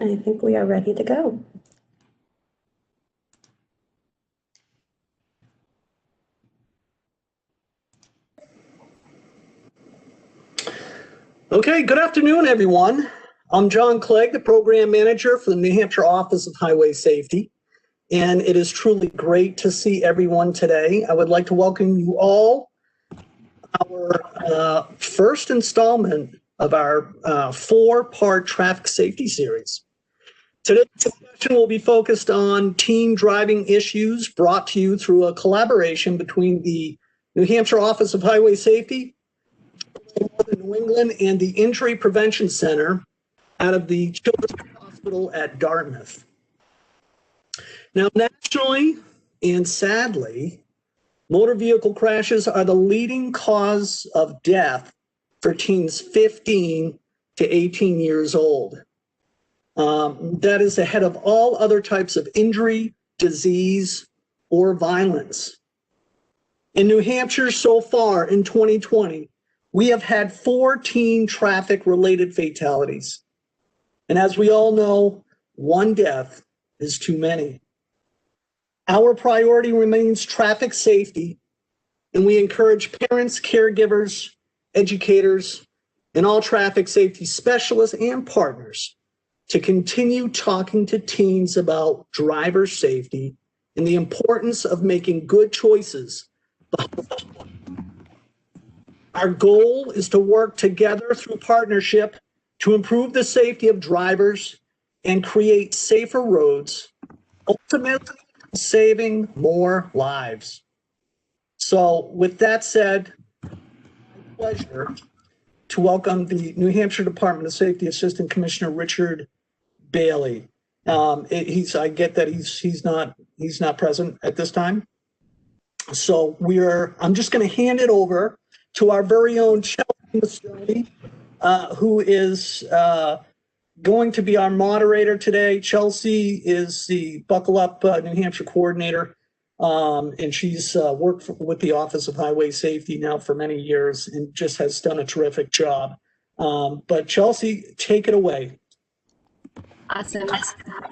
I think we are ready to go. Okay, good afternoon, everyone. I'm John Clegg, the program manager for the New Hampshire Office of Highway Safety, and it is truly great to see everyone today. I would like to welcome you all to our first installment of our four-part traffic safety series. Today's discussion will be focused on teen driving issues brought to you through a collaboration between the New Hampshire Office of Highway Safety, New England, and the Injury Prevention Center out of the Children's Hospital at Dartmouth. Now, nationally and sadly, motor vehicle crashes are the leading cause of death for teens 15 to 18 years old. That is ahead of all other types of injury, disease, or violence. In New Hampshire so far in 2020, we have had 14 traffic-related fatalities. And as we all know, one death is too many. Our priority remains traffic safety, and we encourage parents, caregivers, educators, and all traffic safety specialists and partners to continue talking to teens about driver safety and the importance of making good choices. Our goal is to work together through partnership to improve the safety of drivers and create safer roads, ultimately saving more lives. So with that said, it's my pleasure to welcome the New Hampshire Department of Safety Assistant Commissioner Richard Bailey. I get that he's not present at this time. So I'm just going to hand it over to our very own Chelsie Mostone, who is going to be our moderator today. Chelsie is the Buckle Up New Hampshire coordinator, and she's worked with the Office of Highway Safety now for many years and just has done a terrific job. But Chelsie, take it away. Awesome.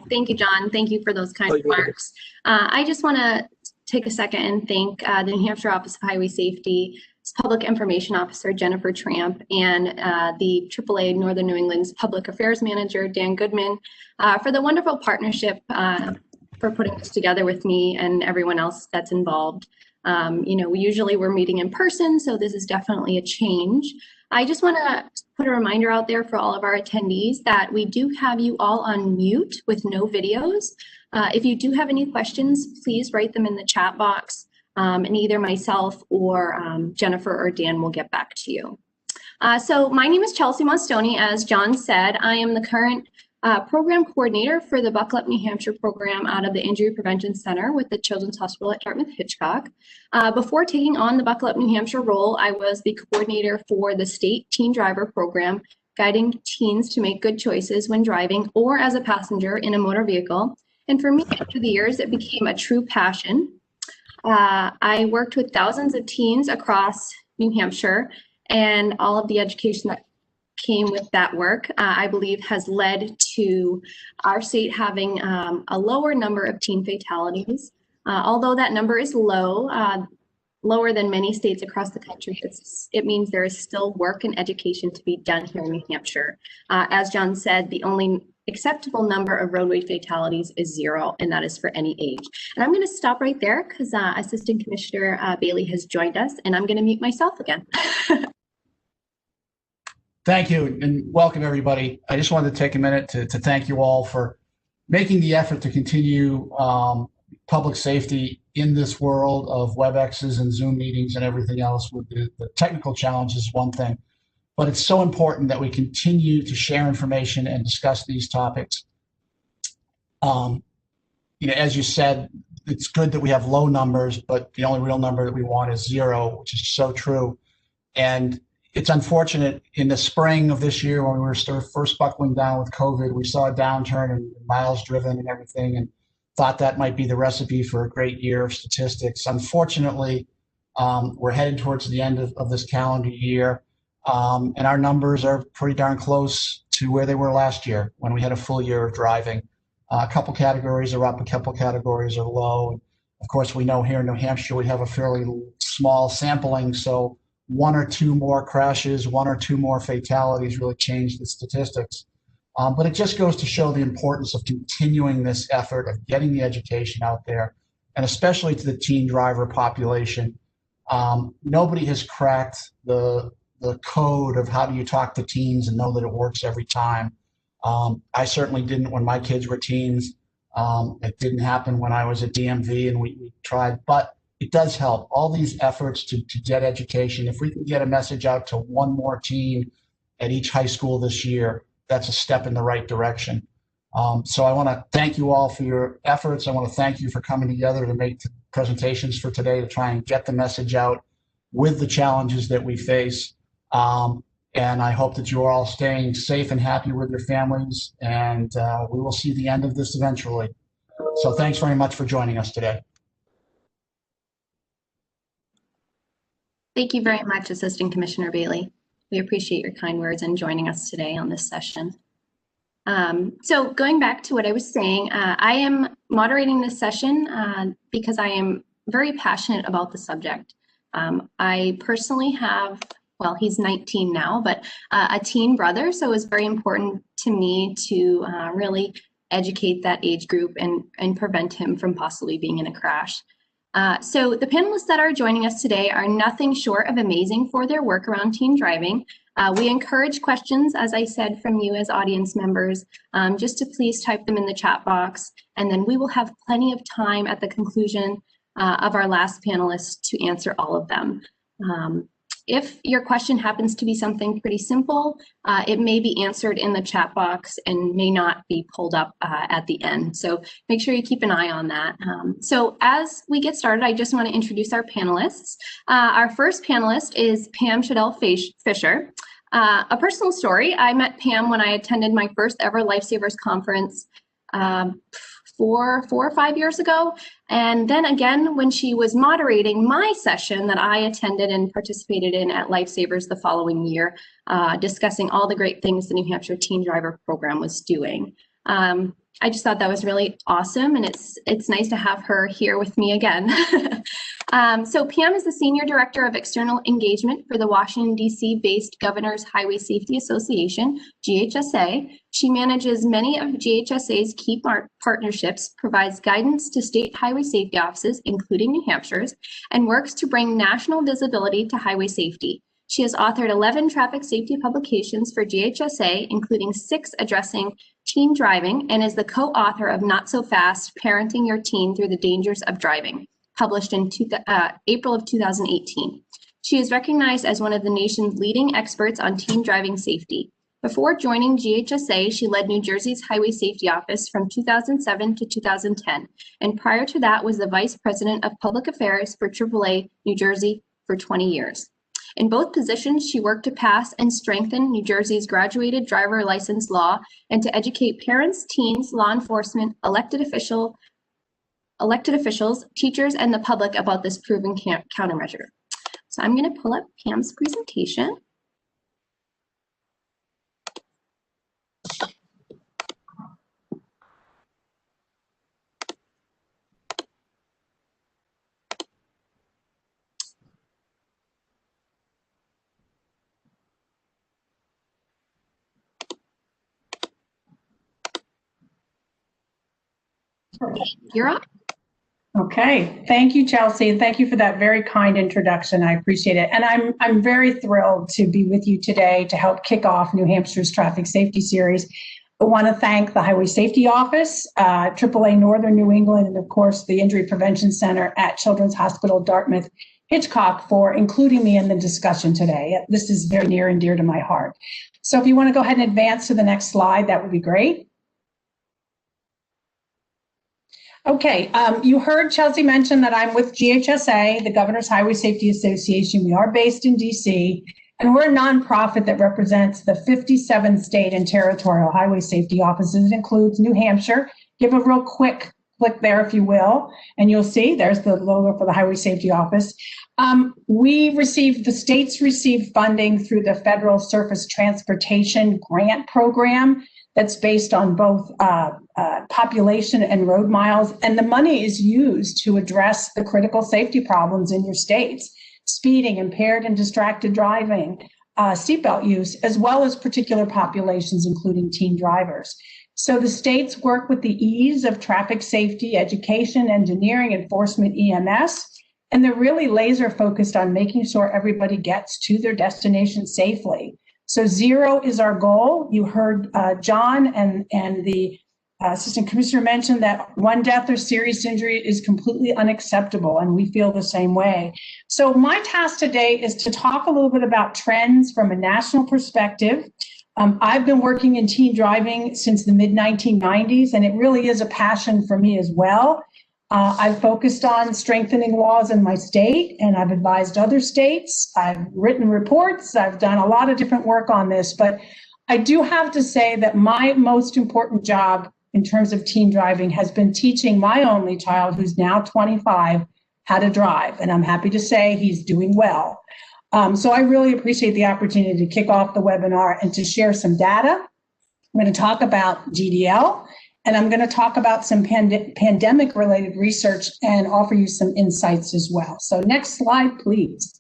Thank you, John. Thank you for those kind remarks. I just want to take a second and thank the New Hampshire Office of Highway Safety Public Information Officer Jennifer Tramp and the AAA Northern New England's Public Affairs Manager Dan Goodman for the wonderful partnership for putting this together with me and everyone else that's involved. We're meeting in person, so this is definitely a change. I just want to put a reminder out there for all of our attendees that we do have you all on mute with no videos. If you do have any questions, please write them in the chat box. And either myself or Jennifer or Dan will get back to you. So my name is Chelsie Mostone. As John said, I am the current program coordinator for the Buckle Up New Hampshire program out of the Injury Prevention Center with the Children's Hospital at Dartmouth-Hitchcock. Before taking on the Buckle Up New Hampshire role, I was the coordinator for the state teen driver program, guiding teens to make good choices when driving or as a passenger in a motor vehicle. And for me, after the years, it became a true passion. I worked with thousands of teens across New Hampshire, and all of the education that came with that work, I believe, has led to our state having a lower number of teen fatalities. Although that number is low, lower than many states across the country, it means there is still work and education to be done here in New Hampshire. As John said, the only acceptable number of roadway fatalities is 0, and that is for any age. And I'm going to stop right there because Assistant Commissioner Bailey has joined us, and I'm going to mute myself again. Thank you, and welcome everybody. I just wanted to take a minute to thank you all for making the effort to continue public safety in this world of WebExes and Zoom meetings and everything else. With the technical challenges is one thing, but it's so important that we continue to share information and discuss these topics. As you said, it's good that we have low numbers, but the only real number that we want is 0, which is so true. And it's unfortunate in the spring of this year when we were first buckling down with COVID, we saw a downturn in miles driven and everything, and thought that might be the recipe for a great year of statistics. Unfortunately, we're headed towards the end of this calendar year, and our numbers are pretty darn close to where they were last year when we had a full year of driving. A couple categories are up, a couple categories are low. Of course, we know here in New Hampshire, we have a fairly small sampling, so one or two more crashes, one or two more fatalities really change the statistics. But it just goes to show the importance of continuing this effort of getting the education out there, and especially to the teen driver population. Nobody has cracked the code of how do you talk to teens and know that it works every time. I certainly didn't when my kids were teens. It didn't happen when I was at DMV, and we tried, but it does help. All these efforts to get education, if we can get a message out to one more teen at each high school this year, that's a step in the right direction. So I want to thank you all for your efforts. I want to thank you for coming together to make presentations for today to try and get the message out with the challenges that we face. And I hope that you're all staying safe and happy with your families, and we will see the end of this eventually. So thanks very much for joining us today. Thank you very much, Assistant Commissioner Bailey. We appreciate your kind words and joining us today on this session. So going back to what I was saying, I am moderating this session because I am very passionate about the subject. I personally have, well, he's 19 now, but a teen brother, so it's very important to me to really educate that age group and prevent him from possibly being in a crash. So the panelists that are joining us today are nothing short of amazing for their work around teen driving. We encourage questions, as I said, from you as audience members, just to please type them in the chat box, and then we will have plenty of time at the conclusion of our last panelist to answer all of them. If your question happens to be something pretty simple, it may be answered in the chat box and may not be pulled up at the end. So make sure you keep an eye on that. So as we get started, I just want to introduce our panelists. Our first panelist is Pam Shadel Fischer. A personal story, I met Pam when I attended my first ever Lifesavers conference 4 or 5 years ago. And then again, when she was moderating my session that I attended and participated in at Lifesavers the following year, discussing all the great things the New Hampshire Teen Driver Program was doing. I just thought that was really awesome, and it's nice to have her here with me again. So Pam is the Senior Director of External Engagement for the Washington, D.C. based Governor's Highway Safety Association, GHSA. She manages many of GHSA's key partnerships, provides guidance to state highway safety offices, including New Hampshire's, and works to bring national visibility to highway safety. She has authored 11 traffic safety publications for GHSA, including 6 addressing teen driving, and is the co-author of Not So Fast, Parenting Your Teen Through the Dangers of Driving, published in April of 2018. She is recognized as one of the nation's leading experts on teen driving safety. Before joining GHSA, she led New Jersey's Highway Safety Office from 2007 to 2010, and prior to that was the Vice President of Public Affairs for AAA New Jersey for 20 years. In both positions, she worked to pass and strengthen New Jersey's graduated driver license law and to educate parents, teens, law enforcement, elected officials, teachers, and the public about this proven countermeasure. So I'm going to pull up Pam's presentation. You're up. Okay, thank you, Chelsie, and thank you for that very kind introduction. I appreciate it. And I'm very thrilled to be with you today to help kick off New Hampshire's Traffic Safety Series. I want to thank the Highway Safety Office, AAA Northern New England, and of course the Injury Prevention Center at Children's Hospital Dartmouth-Hitchcock for including me in the discussion today. This is very near and dear to my heart. So if you want to go ahead and advance to the next slide, that would be great. Okay, you heard Chelsie mention that I'm with GHSA, the Governor's Highway Safety Association. We are based in DC, and we're a nonprofit that represents the 57 state and territorial highway safety offices. It includes New Hampshire. Give a real quick click there if you will, and you'll see there's the logo for the Highway Safety Office. The states received funding through the Federal Surface Transportation Grant Program that's based on both population and road miles. And the money is used to address the critical safety problems in your states: speeding, impaired and distracted driving, seatbelt use, as well as particular populations, including teen drivers. So the states work with the ease of traffic safety, education, engineering, enforcement, EMS, and they're really laser focused on making sure everybody gets to their destination safely. So 0 is our goal. You heard John and the Assistant Commissioner mention that 1 death or serious injury is completely unacceptable, and we feel the same way. So my task today is to talk a little bit about trends from a national perspective. I've been working in teen driving since the mid-1990s, and it really is a passion for me as well. I've focused on strengthening laws in my state, and I've advised other states. I've written reports. I've done a lot of different work on this, but I do have to say that my most important job in terms of teen driving has been teaching my only child, who's now 25, how to drive. And I'm happy to say he's doing well. So I really appreciate the opportunity to kick off the webinar and to share some data. I'm going to talk about GDL, and I'm going to talk about some pandemic-related research and offer you some insights as well. So next slide, please.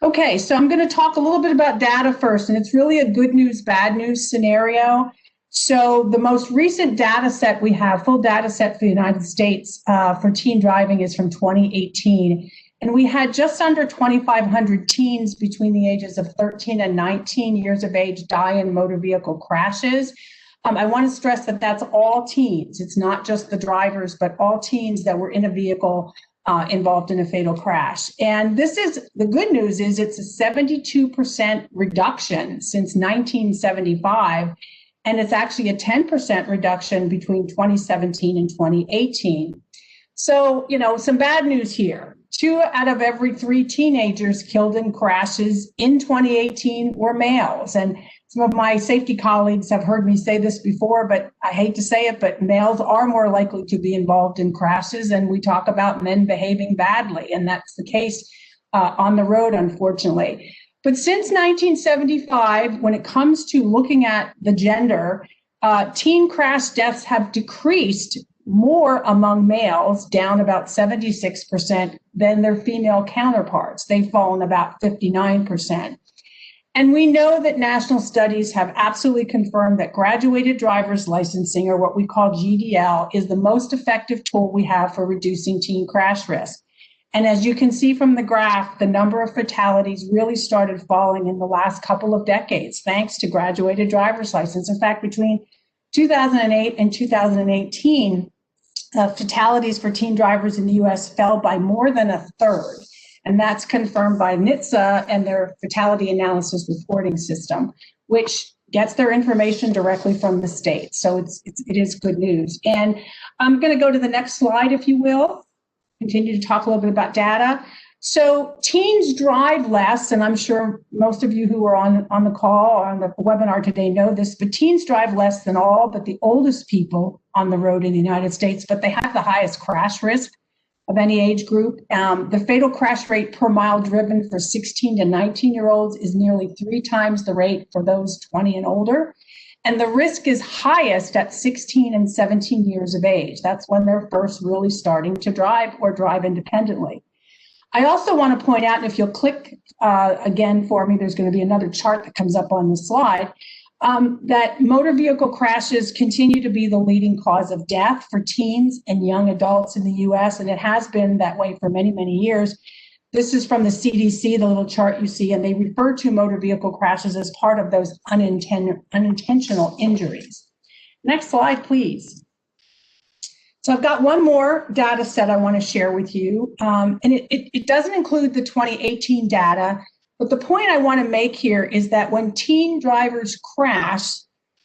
Okay, so I'm going to talk a little bit about data first, and it's really a good news, bad news scenario. So the most recent data set we have, full data set for the United States for teen driving, is from 2018. And we had just under 2,500 teens between the ages of 13 and 19 years of age die in motor vehicle crashes. I want to stress that that's all teens. It's not just the drivers, but all teens that were in a vehicle involved in a fatal crash. And this is, the good news is it's a 72% reduction since 1975. And it's actually a 10% reduction between 2017 and 2018. So, some bad news here. 2 out of every 3 teenagers killed in crashes in 2018 were males. And some of my safety colleagues have heard me say this before, but I hate to say it, but males are more likely to be involved in crashes. And we talk about men behaving badly, and that's the case on the road, unfortunately. But since 1975, when it comes to looking at the gender, teen crash deaths have decreased more among males, down about 76%, than their female counterparts. They've fallen about 59%. And we know that national studies have absolutely confirmed that graduated driver's licensing, or what we call GDL, is the most effective tool we have for reducing teen crash risk. And as you can see from the graph, the number of fatalities really started falling in the last couple of decades, thanks to graduated driver's license. In fact, between 2008 and 2018, fatalities for teen drivers in the US fell by more than a third. And that's confirmed by NHTSA and their fatality analysis reporting system, which gets their information directly from the state. So it is good news. And I'm going to go to the next slide, if you will. Continue to talk a little bit about data. So teens drive less, and I'm sure most of you who are on the call or on the webinar today know this, but teens drive less than all but the oldest people on the road in the United States, but they have the highest crash risk of any age group. The fatal crash rate per mile driven for 16 to 19-year-olds is nearly 3 times the rate for those 20 and older. And the risk is highest at 16 and 17 years of age. That's when they're first really starting to drive or drive independently. I also want to point out, and if you'll click again for me, there's going to be another chart that comes up on the slide, that motor vehicle crashes continue to be the leading cause of death for teens and young adults in the US, and it has been that way for many, many years. This is from the CDC, the little chart you see, and they refer to motor vehicle crashes as part of those unintentional injuries. Next slide, please. So I've got one more data set I want to share with you, and it doesn't include the 2018 data, but the point I want to make here is that when teen drivers crash,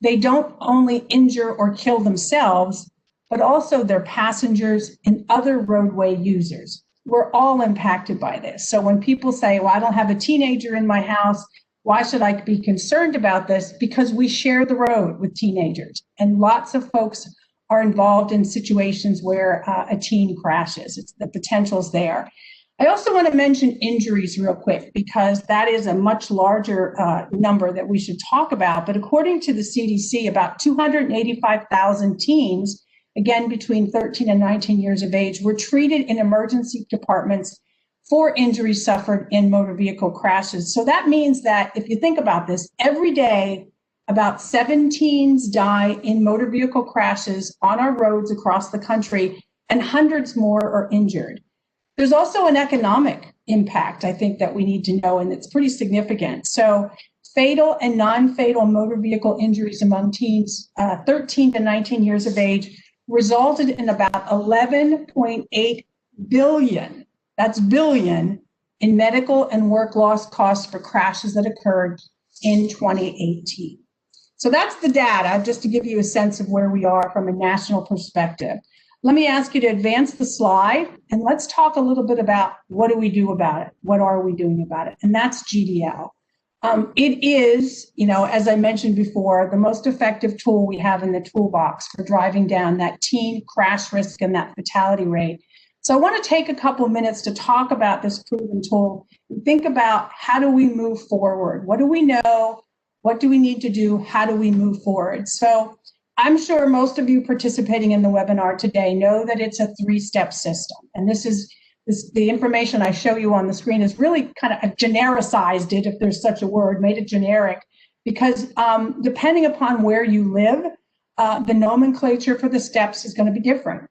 they don't only injure or kill themselves, but also their passengers and other roadway users. We're all impacted by this. So when people say, well, I don't have a teenager in my house, why should I be concerned about this? Because we share the road with teenagers, and lots of folks are involved in situations where a teen crashes. The potential's there. I also want to mention injuries real quick, because that is a much larger number that we should talk about. But according to the CDC, about 285,000 teens, again, between 13 and 19 years of age, were treated in emergency departments for injuries suffered in motor vehicle crashes. So that means that if you think about this, every day, about 7 teens die in motor vehicle crashes on our roads across the country, and hundreds more are injured. There's also an economic impact, I think, that we need to know, and it's pretty significant. So fatal and non-fatal motor vehicle injuries among teens 13 to 19 years of age resulted in about 11.8 billion, that's billion, in medical and work loss costs for crashes that occurred in 2018. So that's the data, just to give you a sense of where we are from a national perspective. Let me ask you to advance the slide, and let's talk a little bit about what do we do about it? What are we doing about it? And that's GDL. It is, as I mentioned before, the most effective tool we have in the toolbox for driving down that teen crash risk and that fatality rate. So I want to take a couple of minutes to talk about this proven tool and think about, how do we move forward? What do we know? What do we need to do? How do we move forward? So I'm sure most of you participating in the webinar today know that it's a 3-step system. And the information I show you on the screen is really kind of genericized it, if there's such a word, made it generic, because depending upon where you live, the nomenclature for the steps is going to be different.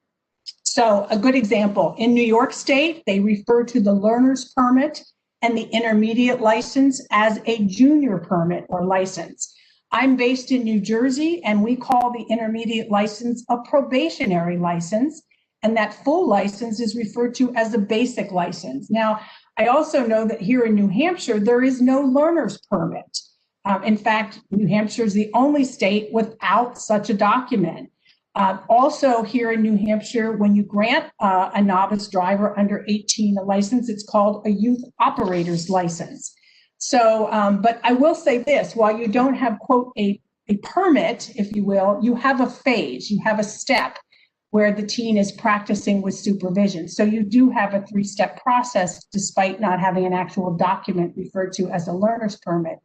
So a good example, in New York State, they refer to the learner's permit and the intermediate license as a junior permit or license. I'm based in New Jersey, and we call the intermediate license a probationary license, and that full license is referred to as a basic license. Now, I also know that here in New Hampshire, there is no learner's permit. In fact, New Hampshire is the only state without such a document. Also here in New Hampshire, when you grant a novice driver under 18 a license, it's called a youth operator's license. So, but I will say this, while you don't have, quote, a permit, if you will, you have a phase, you have a step where the teen is practicing with supervision. So you do have a 3-step process, despite not having an actual document referred to as a learner's permit.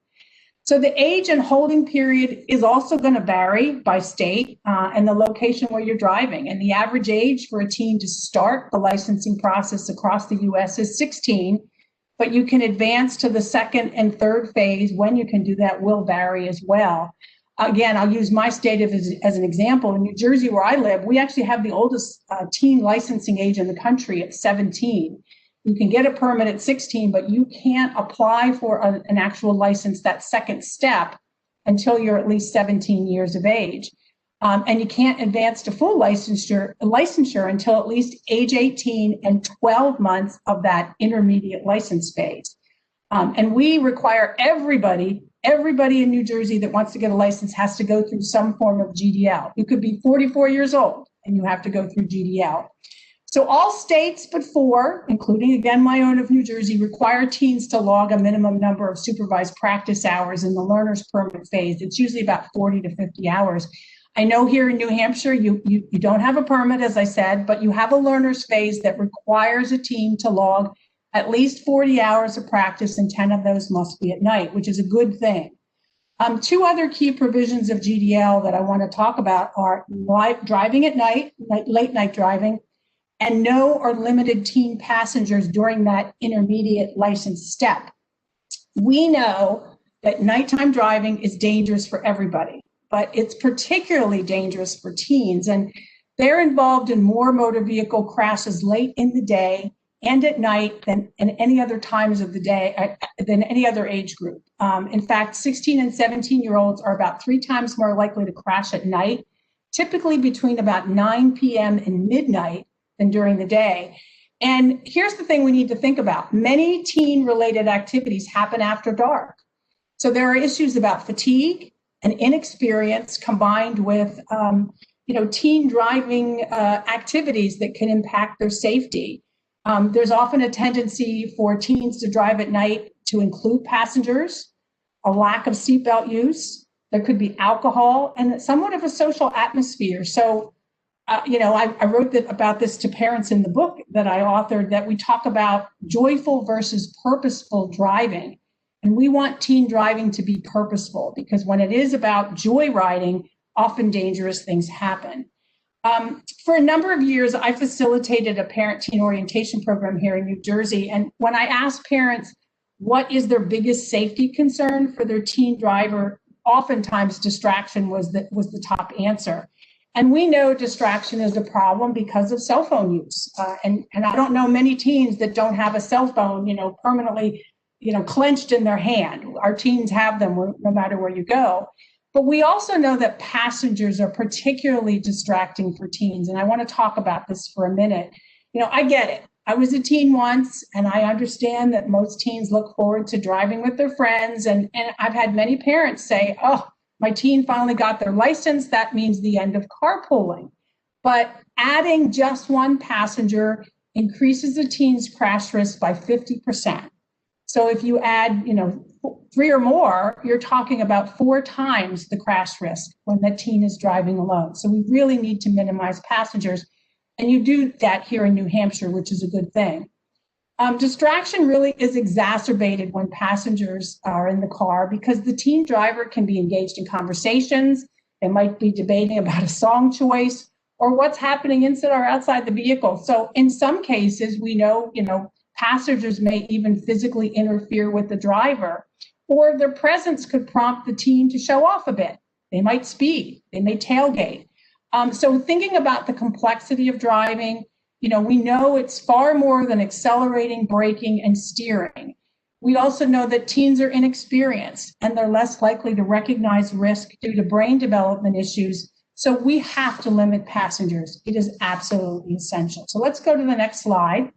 So the age and holding period is also going to vary by state and the location where you're driving. And the average age for a teen to start the licensing process across the US is 16, but you can advance to the 2nd and 3rd phase. When you can do that will vary as well. Again, I'll use my state as an example. In New Jersey, where I live, we actually have the oldest teen licensing age in the country at 17. You can get a permit at 16, but you can't apply for an actual license, that 2nd step, until you're at least 17 years of age. And you can't advance to full licensure until at least age 18 and 12 months of that intermediate license phase. And we require everybody in New Jersey that wants to get a license has to go through some form of GDL. You could be 44 years old and you have to go through GDL. So all states but 4, including again my own of New Jersey, require teens to log a minimum number of supervised practice hours in the learner's permit phase. It's usually about 40 to 50 hours. I know here in New Hampshire, you don't have a permit, as I said, but you have a learner's phase that requires a teen to log at least 40 hours of practice, and 10 of those must be at night, which is a good thing. 2 other key provisions of GDL that I want to talk about are driving at night, late night driving, and no or limited teen passengers during that intermediate license step. We know that nighttime driving is dangerous for everybody, but it's particularly dangerous for teens, and they're involved in more motor vehicle crashes late in the day and at night than in any other times of the day, than any other age group. In fact, 16 and 17-year-olds are about 3 times more likely to crash at night, typically between about 9 p.m. and midnight than during the day. And here's the thing we need to think about. Many teen-related activities happen after dark. So there are issues about fatigue and inexperience combined with teen driving activities that can impact their safety. There's often a tendency for teens to drive at night to include passengers, a lack of seatbelt use. There could be alcohol and somewhat of a social atmosphere. So I wrote about this to parents in the book that I authored, that we talk about joyful versus purposeful driving. And we want teen driving to be purposeful, because when it is about joyriding, often dangerous things happen. For a number of years, I facilitated a parent-teen orientation program here in New Jersey. And when I asked parents what is their biggest safety concern for their teen driver, oftentimes distraction was the top answer. And we know distraction is a problem because of cell phone use. And I don't know many teens that don't have a cell phone, permanently, clenched in their hand. Our teens have them no matter where you go. But we also know that passengers are particularly distracting for teens. And I want to talk about this for a minute. I get it. I was a teen once, and I understand that most teens look forward to driving with their friends. And I've had many parents say, oh, my teen finally got their license. That means the end of carpooling. But adding just one passenger increases a teen's crash risk by 50%. So if you add, 3 or more, you're talking about 4 times the crash risk when the teen is driving alone. So we really need to minimize passengers. And you do that here in New Hampshire, which is a good thing. Distraction really is exacerbated when passengers are in the car, because the teen driver can be engaged in conversations. They might be debating about a song choice or what's happening inside or outside the vehicle. So in some cases, we know, passengers may even physically interfere with the driver, or their presence could prompt the teen to show off a bit. They might speed, they may tailgate. So thinking about the complexity of driving, we know it's far more than accelerating, braking, and steering. We also know that teens are inexperienced and they're less likely to recognize risk due to brain development issues. So we have to limit passengers. It is absolutely essential. So let's go to the next slide,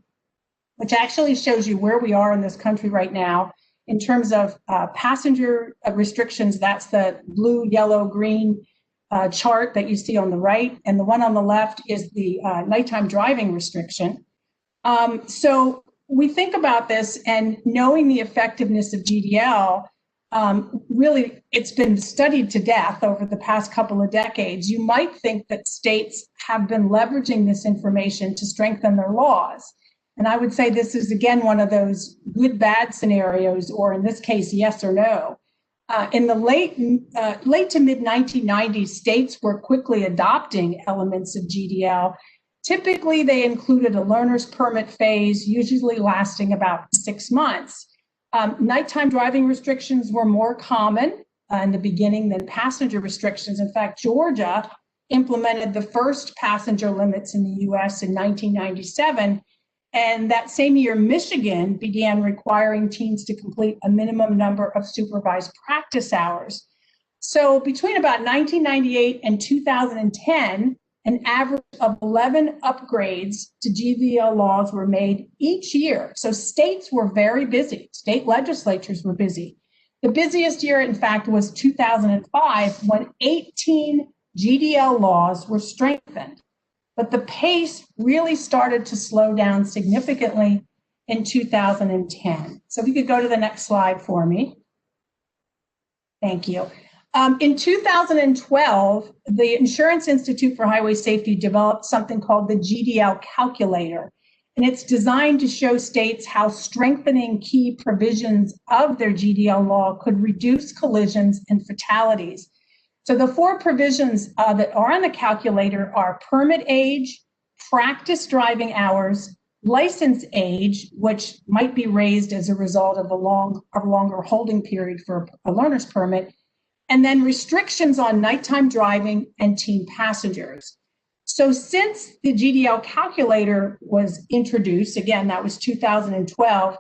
which actually shows you where we are in this country right now in terms of passenger restrictions. That's the blue, yellow, green chart that you see on the right, and the one on the left is the nighttime driving restriction. So we think about this, and knowing the effectiveness of GDL, really it's been studied to death over the past couple of decades. You might think that states have been leveraging this information to strengthen their laws. And I would say this is, again, one of those good-bad scenarios, or in this case, yes or no. In the late to mid-1990s, states were quickly adopting elements of GDL. Typically, they included a learner's permit phase, usually lasting about 6 months. Nighttime driving restrictions were more common in the beginning than passenger restrictions. In fact, Georgia implemented the first passenger limits in the US in 1997. And that same year, Michigan began requiring teens to complete a minimum number of supervised practice hours. So between about 1998 and 2010, an average of 11 upgrades to GDL laws were made each year. So states were very busy. State legislatures were busy. The busiest year, in fact, was 2005, when 18 GDL laws were strengthened. But the pace really started to slow down significantly in 2010. So if you could go to the next slide for me. Thank you. In 2012, the Insurance Institute for Highway Safety developed something called the GDL calculator. And it's designed to show states how strengthening key provisions of their GDL law could reduce collisions and fatalities. So the 4 provisions that are on the calculator are permit age, practice driving hours, license age, which might be raised as a result of a longer holding period for a learner's permit, and then restrictions on nighttime driving and teen passengers. So since the GDL calculator was introduced, again, that was 2012,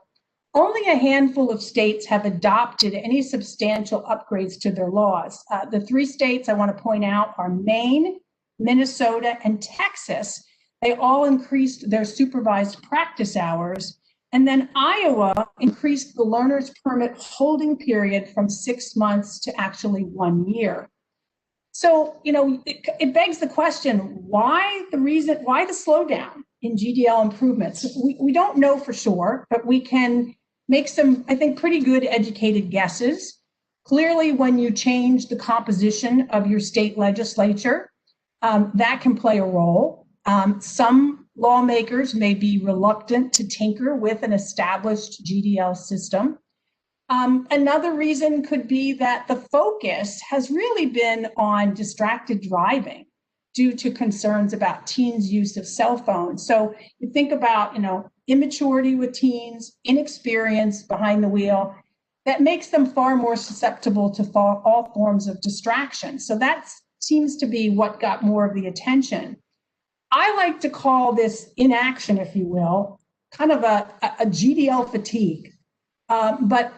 only a handful of states have adopted any substantial upgrades to their laws. The 3 states I want to point out are Maine, Minnesota, and Texas. They all increased their supervised practice hours. And then Iowa increased the learner's permit holding period from 6 months to actually 1 year. So, it begs the question, why the slowdown in GDL improvements? We don't know for sure, but we can make some, I think, pretty good educated guesses. Clearly, when you change the composition of your state legislature, That can play a role. Some lawmakers may be reluctant to tinker with an established GDL system. Another reason could be that the focus has really been on distracted driving due to concerns about teens' use of cell phones. So you think about, immaturity with teens, inexperience behind the wheel, that makes them far more susceptible to all forms of distraction. So that seems to be what got more of the attention. I like to call this inaction, if you will, kind of a GDL fatigue. But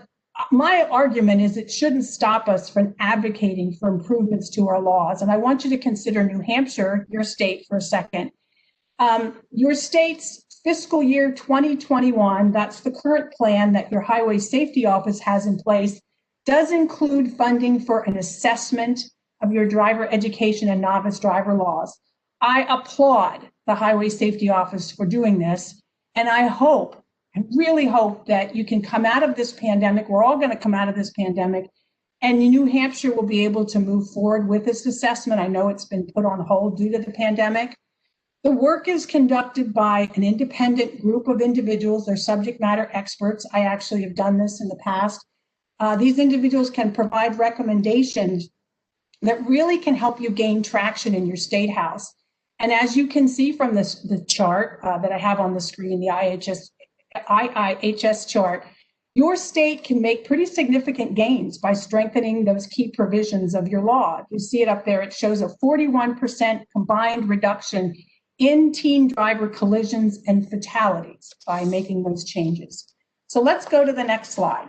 my argument is it shouldn't stop us from advocating for improvements to our laws. And I want you to consider New Hampshire, your state, for a second. Your state's fiscal year 2021, that's the current plan that your Highway Safety Office has in place, does include funding for an assessment of your driver education and novice driver laws. I applaud the Highway Safety Office for doing this, and I really hope that you can come out of this pandemic. We're all going to come out of this pandemic, and New Hampshire will be able to move forward with this assessment. I know it's been put on hold due to the pandemic. The work is conducted by an independent group of individuals. They're subject matter experts. I actually have done this in the past. These individuals can provide recommendations that really can help you gain traction in your state house. And as you can see from the chart that I have on the screen, the IIHS chart, your state can make pretty significant gains by strengthening those key provisions of your law. You see it up there. It shows a 41% combined reduction in teen driver collisions and fatalities by making those changes. So let's go to the next slide.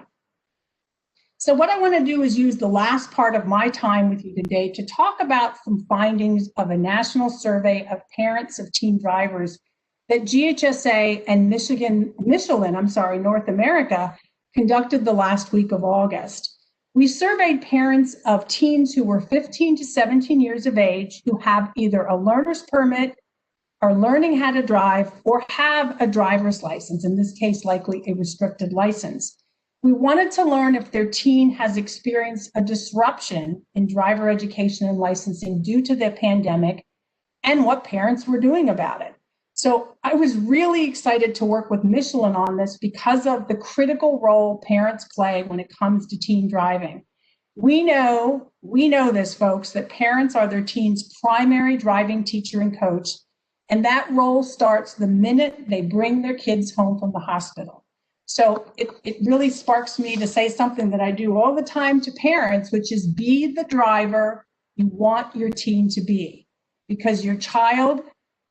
So what I want to do is use the last part of my time with you today to talk about some findings of a national survey of parents of teen drivers that GHSA and Michelin, North America conducted the last week of August. We surveyed parents of teens who were 15 to 17 years of age who have either a learner's permit, are learning how to drive, or have a driver's license, in this case, likely a restricted license. We wanted to learn if their teen has experienced a disruption in driver education and licensing due to the pandemic and what parents were doing about it. So I was really excited to work with Michelin on this because of the critical role parents play when it comes to teen driving. We know this, folks, that parents are their teens' primary driving teacher and coach, and that role starts the minute they bring their kids home from the hospital. So it really sparks me to say something that I do all the time to parents, which is be the driver you want your teen to be. Because your child,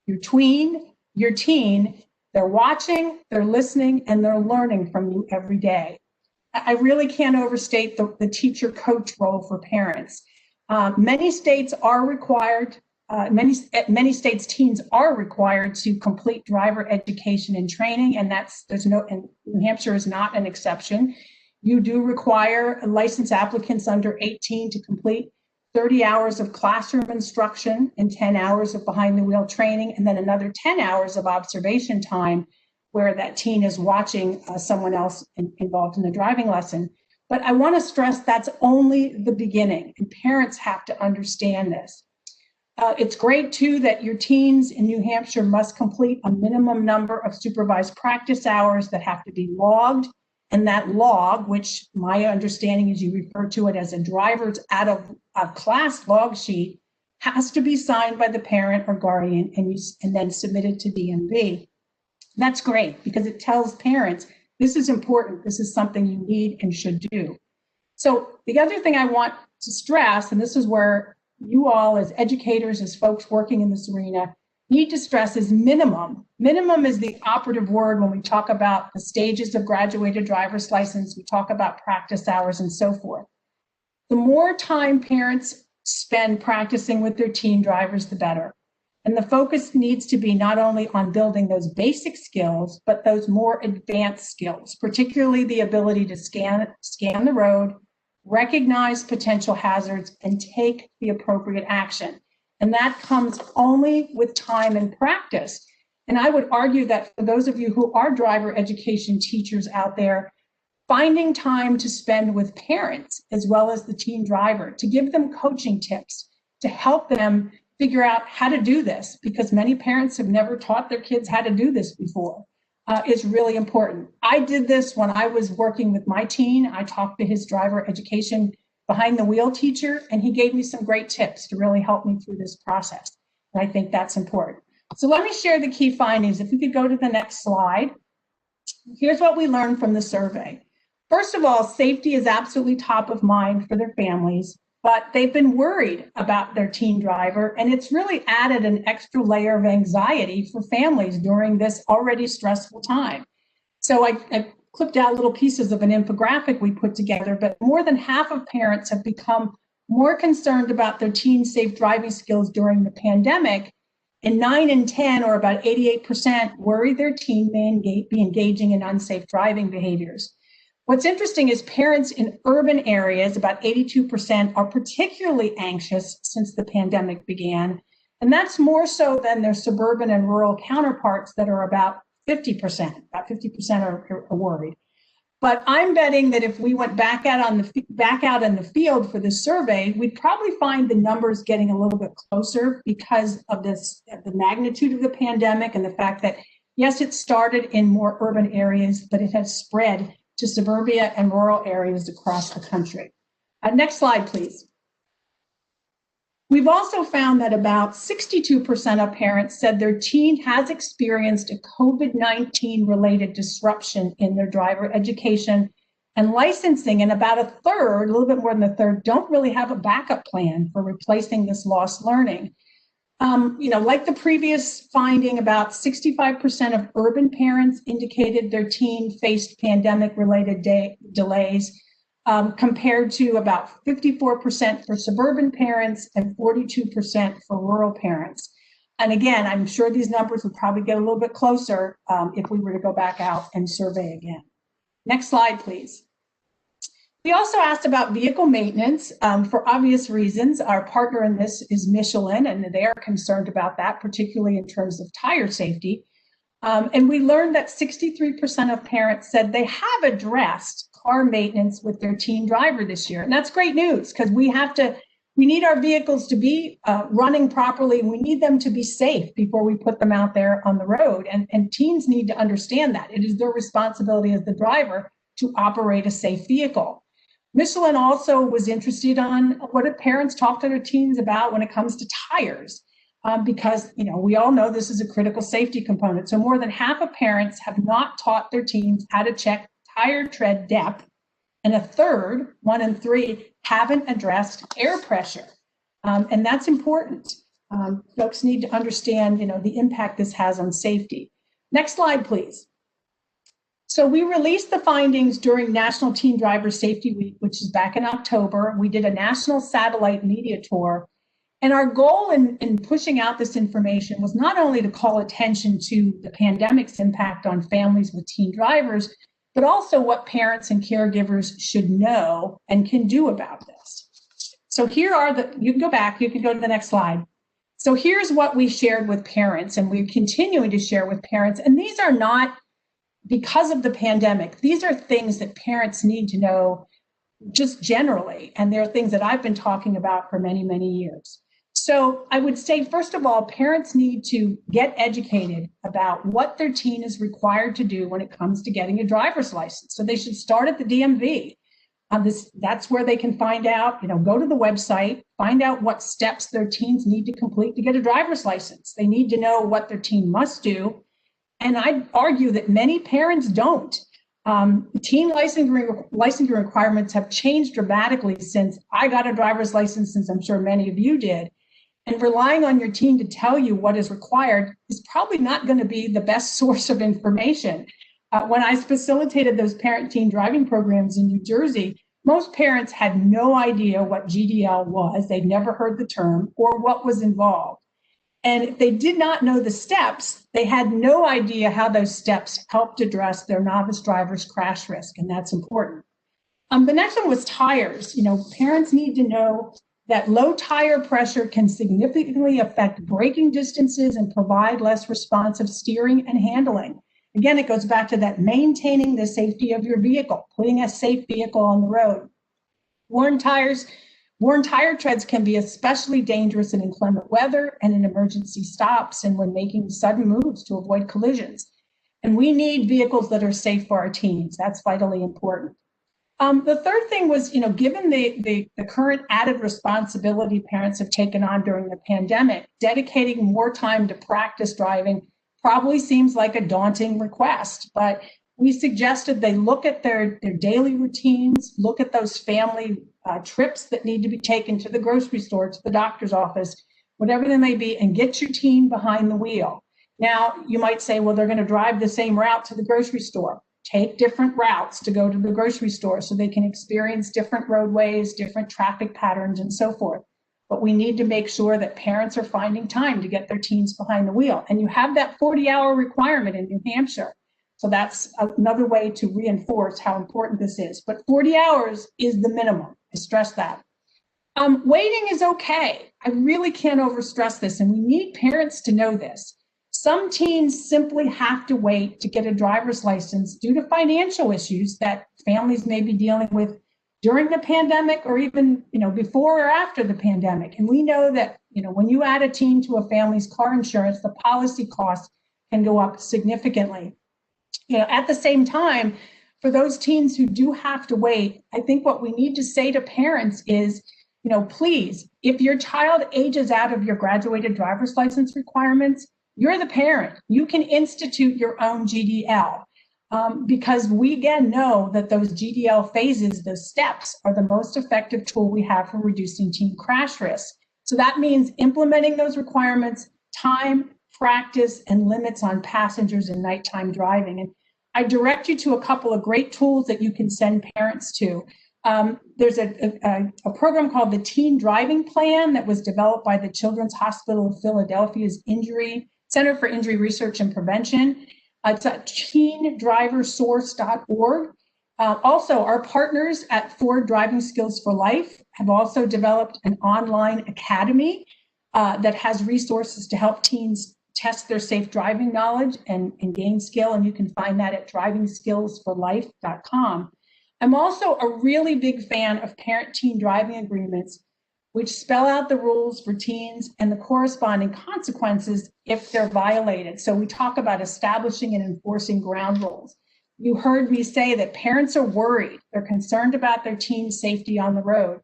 your tween, your teen, they're watching, they're listening, and they're learning from you every day. I really can't overstate the teacher-coach role for parents. Many states are required. Many states, teens are required to complete driver education and training, and New Hampshire is not an exception. You do require licensed applicants under 18 to complete 30 hours of classroom instruction and 10 hours of behind the wheel training, and then another 10 hours of observation time where that teen is watching someone else involved in the driving lesson. But I want to stress that's only the beginning, and parents have to understand this. It's great, too, that your teens in New Hampshire must complete a minimum number of supervised practice hours that have to be logged. And that log, which my understanding is you refer to it as a driver's out of class log sheet, has to be signed by the parent or guardian and then submitted to DMV. That's great because it tells parents this is important. This is something you need and should do. So the other thing I want to stress, and this is where you all as educators, as folks working in this arena, need to stress is minimum. Minimum is the operative word when we talk about the stages of graduated driver's license, we talk about practice hours and so forth. The more time parents spend practicing with their teen drivers, the better. And the focus needs to be not only on building those basic skills, but those more advanced skills, particularly the ability to scan the road, recognize potential hazards, and take the appropriate action. And that comes only with time and practice. And I would argue that for those of you who are driver education teachers out there, finding time to spend with parents as well as the teen driver, to give them coaching tips, to help them figure out how to do this, because many parents have never taught their kids how to do this before. Is really important. I did this when I was working with my teen. I talked to his driver education behind the wheel teacher, and he gave me some great tips to really help me through this process. And I think that's important. So let me share the key findings. If we could go to the next slide. Here's what we learned from the survey. First of all, safety is absolutely top of mind for their families, but they've been worried about their teen driver, and it's really added an extra layer of anxiety for families during this already stressful time. So I clipped out little pieces of an infographic we put together, but more than half of parents have become more concerned about their teen's safe driving skills during the pandemic, and 9 in 10, or about 88%, worry their teen may be engaging in unsafe driving behaviors. What's interesting is parents in urban areas, about 82%, are particularly anxious since the pandemic began. And that's more so than their suburban and rural counterparts that are about 50%. About 50% are worried. But I'm betting that if we went back out in the field for this survey, we'd probably find the numbers getting a little bit closer because of the magnitude of the pandemic and the fact that, yes, it started in more urban areas, but it has spread to suburbia and rural areas across the country. Next slide, please. We've also found that about 62% of parents said their teen has experienced a COVID-19 related disruption in their driver education and licensing, and about a third, a little bit more than a third, don't really have a backup plan for replacing this lost learning. Like the previous finding, about 65% of urban parents indicated their teen faced pandemic-related delays, compared to about 54% for suburban parents and 42% for rural parents. And again, I'm sure these numbers would probably get a little bit closer if we were to go back out and survey again. Next slide, please. We also asked about vehicle maintenance for obvious reasons. Our partner in this is Michelin, and they are concerned about that, particularly in terms of tire safety. And we learned that 63% of parents said they have addressed car maintenance with their teen driver this year. And that's great news, because we need our vehicles to be running properly. We need them to be safe before we put them out there on the road. And teens need to understand that. It is their responsibility as the driver to operate a safe vehicle. Michelin also was interested on what do parents talk to their teens about when it comes to tires, because we all know this is a critical safety component. So more than half of parents have not taught their teens how to check tire tread depth, and a third, 1 in 3, haven't addressed air pressure, and that's important. Folks need to understand, the impact this has on safety. Next slide, please. So we released the findings during National Teen Driver Safety Week, which is back in October. We did a national satellite media tour. And our goal in pushing out this information was not only to call attention to the pandemic's impact on families with teen drivers, but also what parents and caregivers should know and can do about this. So here are you can go back, you can go to the next slide. So here's what we shared with parents, and we're continuing to share with parents. And these are not because of the pandemic. These are things that parents need to know just generally. And they're things that I've been talking about for many, many years. So I would say, first of all, parents need to get educated about what their teen is required to do when it comes to getting a driver's license. So they should start at the DMV. That's where they can find out, go to the website, find out what steps their teens need to complete to get a driver's license. They need to know what their teen must do. And I'd argue that many parents don't. Teen licensing requirements have changed dramatically since I got a driver's license, since I'm sure many of you did. And relying on your teen to tell you what is required is probably not going to be the best source of information. When I facilitated those parent-teen driving programs in New Jersey, most parents had no idea what GDL was. They'd never heard the term or what was involved. And if they did not know the steps, they had no idea how those steps helped address their novice driver's crash risk, and that's important. The next one was tires. Parents need to know that low tire pressure can significantly affect braking distances and provide less responsive steering and handling. Again, it goes back to that maintaining the safety of your vehicle, putting a safe vehicle on the road. Worn tires Worn tire treads can be especially dangerous in inclement weather and in emergency stops and when making sudden moves to avoid collisions. And we need vehicles that are safe for our teens. That's vitally important. The third thing was, given the current added responsibility parents have taken on during the pandemic, dedicating more time to practice driving probably seems like a daunting request, but we suggested they look at their daily routines, look at those family trips that need to be taken to the grocery store, to the doctor's office, whatever they may be, and get your teen behind the wheel. Now, you might say, well, they're going to drive the same route to the grocery store. Take different routes to go to the grocery store so they can experience different roadways, different traffic patterns, and so forth. But we need to make sure that parents are finding time to get their teens behind the wheel. And you have that 40-hour requirement in New Hampshire. So that's another way to reinforce how important this is. But 40 hours is the minimum. I stress that. Waiting is okay. I really can't overstress this, and we need parents to know this. Some teens simply have to wait to get a driver's license due to financial issues that families may be dealing with during the pandemic or even, before or after the pandemic. And we know that, when you add a teen to a family's car insurance, the policy costs can go up significantly. At the same time, for those teens who do have to wait, I think what we need to say to parents is, please, if your child ages out of your graduated driver's license requirements, you're the parent. You can institute your own GDL because we again know that those GDL phases, those steps, are the most effective tool we have for reducing teen crash risk. So that means implementing those requirements, time, practice, and limits on passengers and nighttime driving. And I direct you to a couple of great tools that you can send parents to. There's a program called the Teen Driving Plan that was developed by the Children's Hospital of Philadelphia's Center for Injury Research and Prevention. It's at teendriversource.org. Also, our partners at Ford Driving Skills for Life have also developed an online academy that has resources to help teens test their safe driving knowledge and gain skill, and you can find that at drivingskillsforlife.com. I'm also a really big fan of parent-teen driving agreements, which spell out the rules for teens and the corresponding consequences if they're violated. So we talk about establishing and enforcing ground rules. You heard me say that parents are worried. They're concerned about their teen's safety on the road.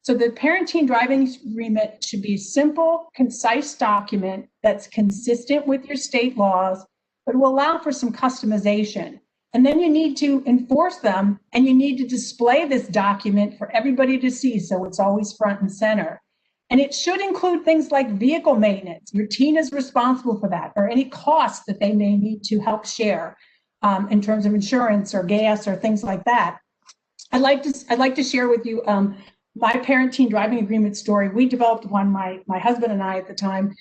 So the parent-teen driving agreement should be a simple, concise document that's consistent with your state laws, but will allow for some customization. And then you need to enforce them, and you need to display this document for everybody to see, so it's always front and center. And it should include things like vehicle maintenance. Your teen is responsible for that, or any costs that they may need to help share in terms of insurance or gas or things like that. I'd like to share with you my parent-teen driving agreement story. We developed one, my husband and I at the time.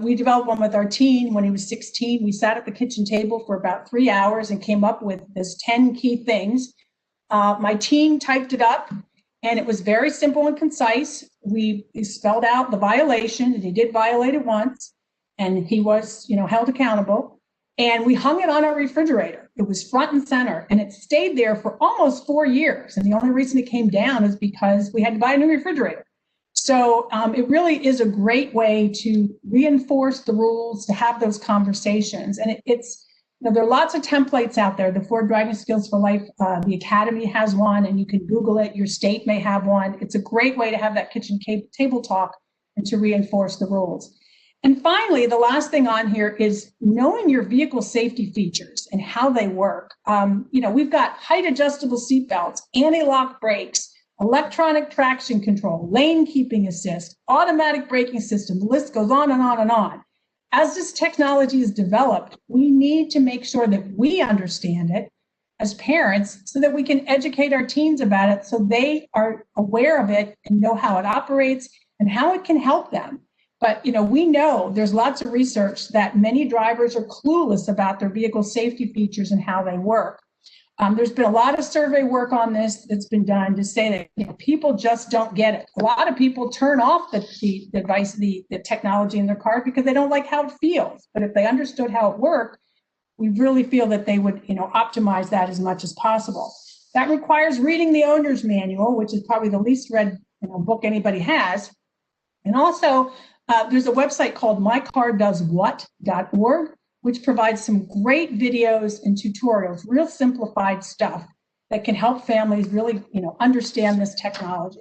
We developed one with our teen when he was 16. We sat at the kitchen table for about 3 hours and came up with this 10 key things. My teen typed it up, and it was very simple and concise. We spelled out the violation, and he did violate it once, and he was, held accountable. And we hung it on our refrigerator. It was front and center, and it stayed there for almost 4 years. And the only reason it came down is because we had to buy a new refrigerator. So it really is a great way to reinforce the rules, to have those conversations. And it's, there are lots of templates out there. The Ford Driving Skills for Life, the Academy has one, and you can Google it. Your state may have one. It's a great way to have that kitchen table talk and to reinforce the rules. And finally, the last thing on here is knowing your vehicle safety features and how they work. We've got height adjustable seatbelts, anti-lock brakes, electronic traction control, lane keeping assist, automatic braking system. The list goes on and on and on. As this technology is developed, we need to make sure that we understand it as parents so that we can educate our teens about it so they are aware of it and know how it operates and how it can help them. But, we know there's lots of research that many drivers are clueless about their vehicle safety features and how they work. There's been a lot of survey work on this that's been done to say that people just don't get it. A lot of people turn off the device, the technology in their car because they don't like how it feels. But if they understood how it worked, we really feel that they would, optimize that as much as possible. That requires reading the owner's manual, which is probably the least read book anybody has. And also, there's a website called mycardoeswhat.org, which provides some great videos and tutorials, real simplified stuff that can help families really, understand this technology.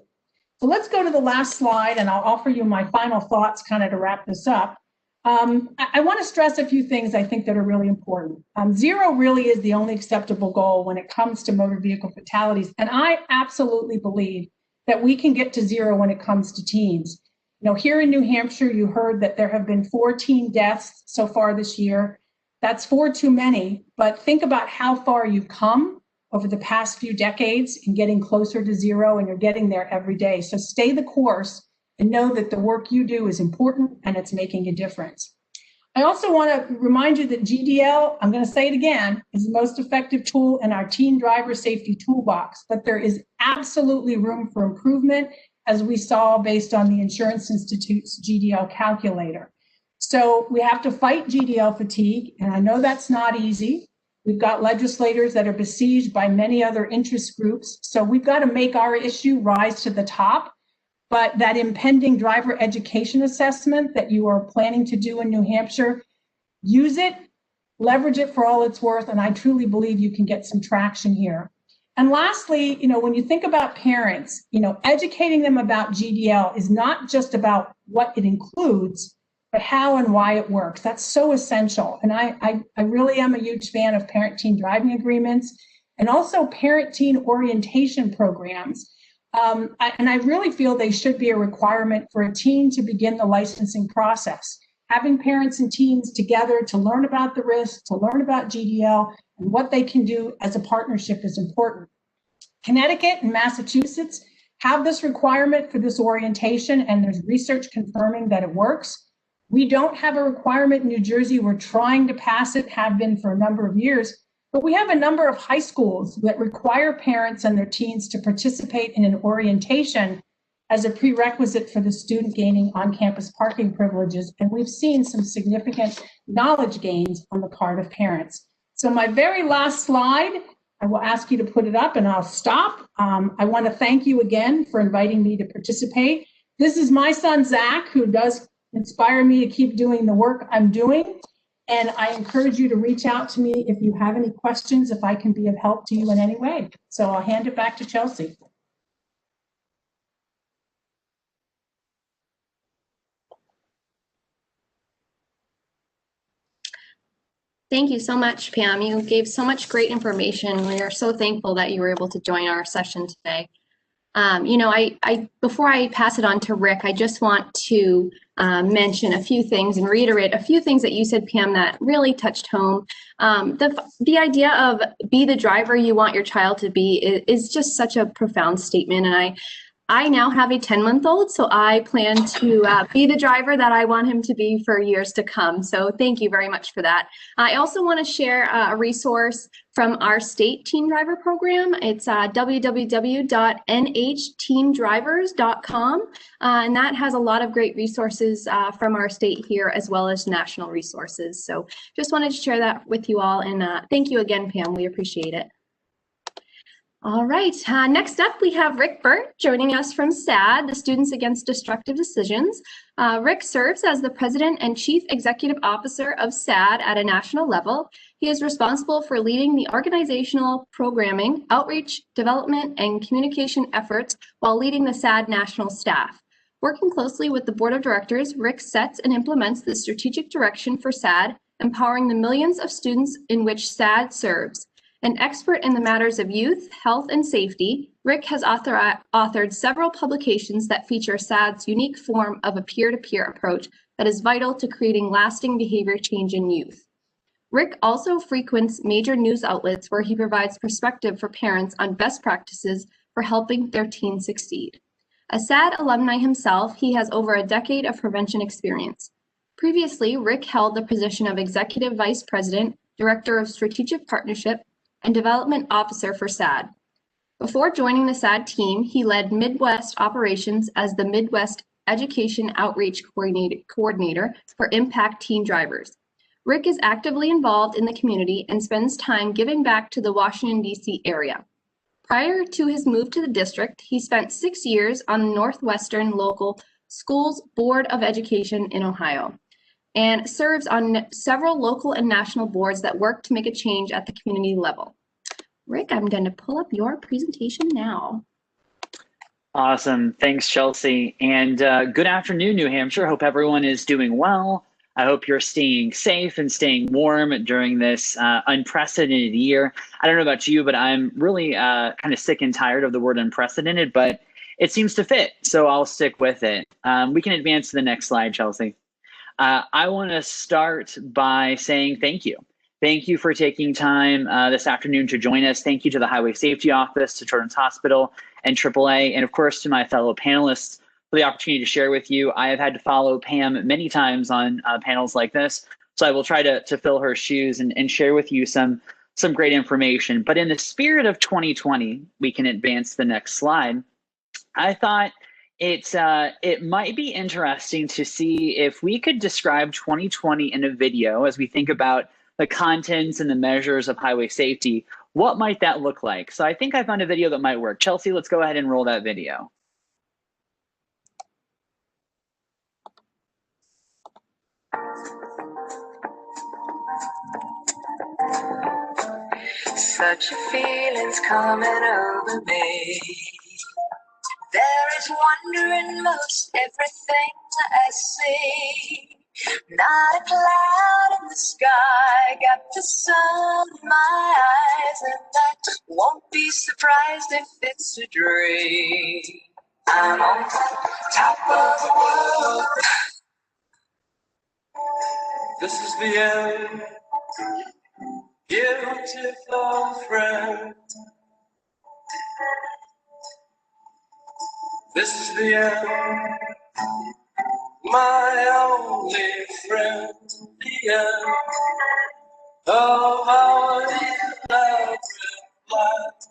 So let's go to the last slide, and I'll offer you my final thoughts kind of to wrap this up. I want to stress a few things I think that are really important. Zero really is the only acceptable goal when it comes to motor vehicle fatalities. And I absolutely believe that we can get to zero when it comes to teens. Here in New Hampshire, you heard that there have been 14 deaths so far this year. That's 4 too many, but think about how far you've come over the past few decades in getting closer to zero, and you're getting there every day. So stay the course and know that the work you do is important and it's making a difference. I also want to remind you that GDL, I'm going to say it again, is the most effective tool in our teen driver safety toolbox, but there is absolutely room for improvement, as we saw based on the Insurance Institute's GDL calculator. So we have to fight GDL fatigue, and I know that's not easy. We've got legislators that are besieged by many other interest groups, so we've got to make our issue rise to the top. But that impending driver education assessment that you are planning to do in New Hampshire, use it, leverage it for all it's worth, and I truly believe you can get some traction here. And lastly, when you think about parents, educating them about GDL is not just about what it includes, but how and why it works. That's so essential. And I really am a huge fan of parent-teen driving agreements and also parent-teen orientation programs. And I really feel they should be a requirement for a teen to begin the licensing process. Having parents and teens together to learn about the risks, to learn about GDL, and what they can do as a partnership is important. Connecticut and Massachusetts have this requirement for this orientation, and there's research confirming that it works. We don't have a requirement in New Jersey. We're trying to pass it, have been for a number of years. But we have a number of high schools that require parents and their teens to participate in an orientation as a prerequisite for the student gaining on-campus parking privileges. And we've seen some significant knowledge gains on the part of parents. So my very last slide, I will ask you to put it up and I'll stop. I want to thank you again for inviting me to participate. This is my son, Zach, who does inspire me to keep doing the work I'm doing. And I encourage you to reach out to me if you have any questions, if I can be of help to you in any way. So I'll hand it back to Chelsie. Thank you so much, Pam. You gave so much great information. We are so thankful that you were able to join our session today. Before I pass it on to Rick, I just want to mention a few things and reiterate a few things that you said, Pam, that really touched home. The idea of be the driver you want your child to be is just such a profound statement. And I now have a 10-month-old, so I plan to be the driver that I want him to be for years to come. So thank you very much for that. I also want to share a resource from our state teen driver program. It's www.nhteendrivers.com, and that has a lot of great resources from our state here, as well as national resources. So just wanted to share that with you all, and thank you again, Pam. We appreciate it. All right, next up we have Rick Birt joining us from SAD, the Students Against Destructive Decisions. Rick serves as the President and Chief Executive Officer of SAD at a national level. He is responsible for leading the organizational programming, outreach, development, and communication efforts while leading the SAD national staff. Working closely with the Board of Directors, Rick sets and implements the strategic direction for SAD, empowering the millions of students in which SAD serves. An expert in the matters of youth, health, and safety, Rick has authored several publications that feature SAD's unique form of a peer-to-peer approach that is vital to creating lasting behavior change in youth. Rick also frequents major news outlets where he provides perspective for parents on best practices for helping their teens succeed. A SAD alumni himself, he has over a decade of prevention experience. Previously, Rick held the position of Executive Vice President, Director of Strategic Partnership, and Development Officer for SAD. Before joining the SAD team, he led Midwest operations as the Midwest Education Outreach Coordinator for Impact Teen Drivers. Rick is actively involved in the community and spends time giving back to the Washington, D.C. area. Prior to his move to the district, he spent 6 years on the Northwestern Local Schools Board of Education in Ohio and serves on several local and national boards that work to make a change at the community level. Rick, I'm going to pull up your presentation now. Awesome. Thanks, Chelsie. And good afternoon, New Hampshire. Hope everyone is doing well. I hope you're staying safe and staying warm during this unprecedented year. I don't know about you, but I'm really kind of sick and tired of the word unprecedented, but it seems to fit, so I'll stick with it. We can advance to the next slide, Chelsie. I want to start by saying thank you. Thank you for taking time this afternoon to join us. Thank you to the Highway Safety Office, to Children's Hospital, and AAA, and of course to my fellow panelists for the opportunity to share with you. I have had to follow Pam many times on panels like this, so I will try to fill her shoes and share with you some great information. But in the spirit of 2020, we can advance to the next slide. I thought it might be interesting to see if we could describe 2020 in a video as we think about the contents and the measures of highway safety. What might that look like? So I think I found a video that might work. Chelsie, let's go ahead and roll that video. Such a feeling's coming over me. There is wonder in most everything I see. Not a cloud in the sky, got the sun in my eyes, and I won't be surprised if it's a dream. I'm on top of the world. This is the end, beautiful friend. This is the end, my only friend. The end of our elaborate lives.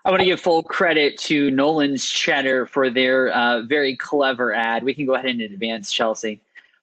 I want to give full credit to Nolan's Cheddar for their very clever ad. We can go ahead and advance, Chelsie.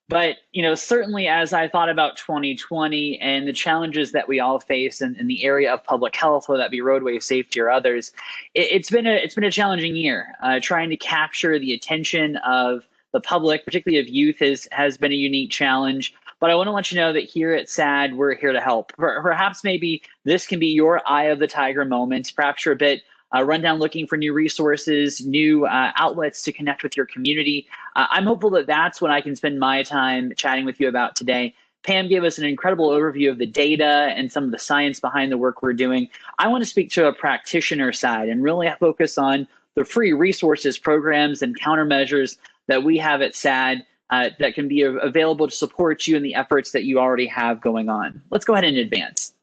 But, you know, certainly as I thought about 2020 and the challenges that we all face in the area of public health, whether that be roadway safety or others, it's been a challenging year. Trying to capture the attention of the public, particularly of youth, has been a unique challenge. But I want to let you know that here at SAD, we're here to help. Perhaps maybe this can be your eye of the tiger moment. Perhaps you're a bit run down looking for new resources, new outlets to connect with your community. I'm hopeful that that's what I can spend my time chatting with you about today. Pam gave us an incredible overview of the data and some of the science behind the work we're doing. I want to speak to a practitioner side and really focus on the free resources, programs, and countermeasures that we have at SAD that can be available to support you in the efforts that you already have going on. Let's go ahead and advance.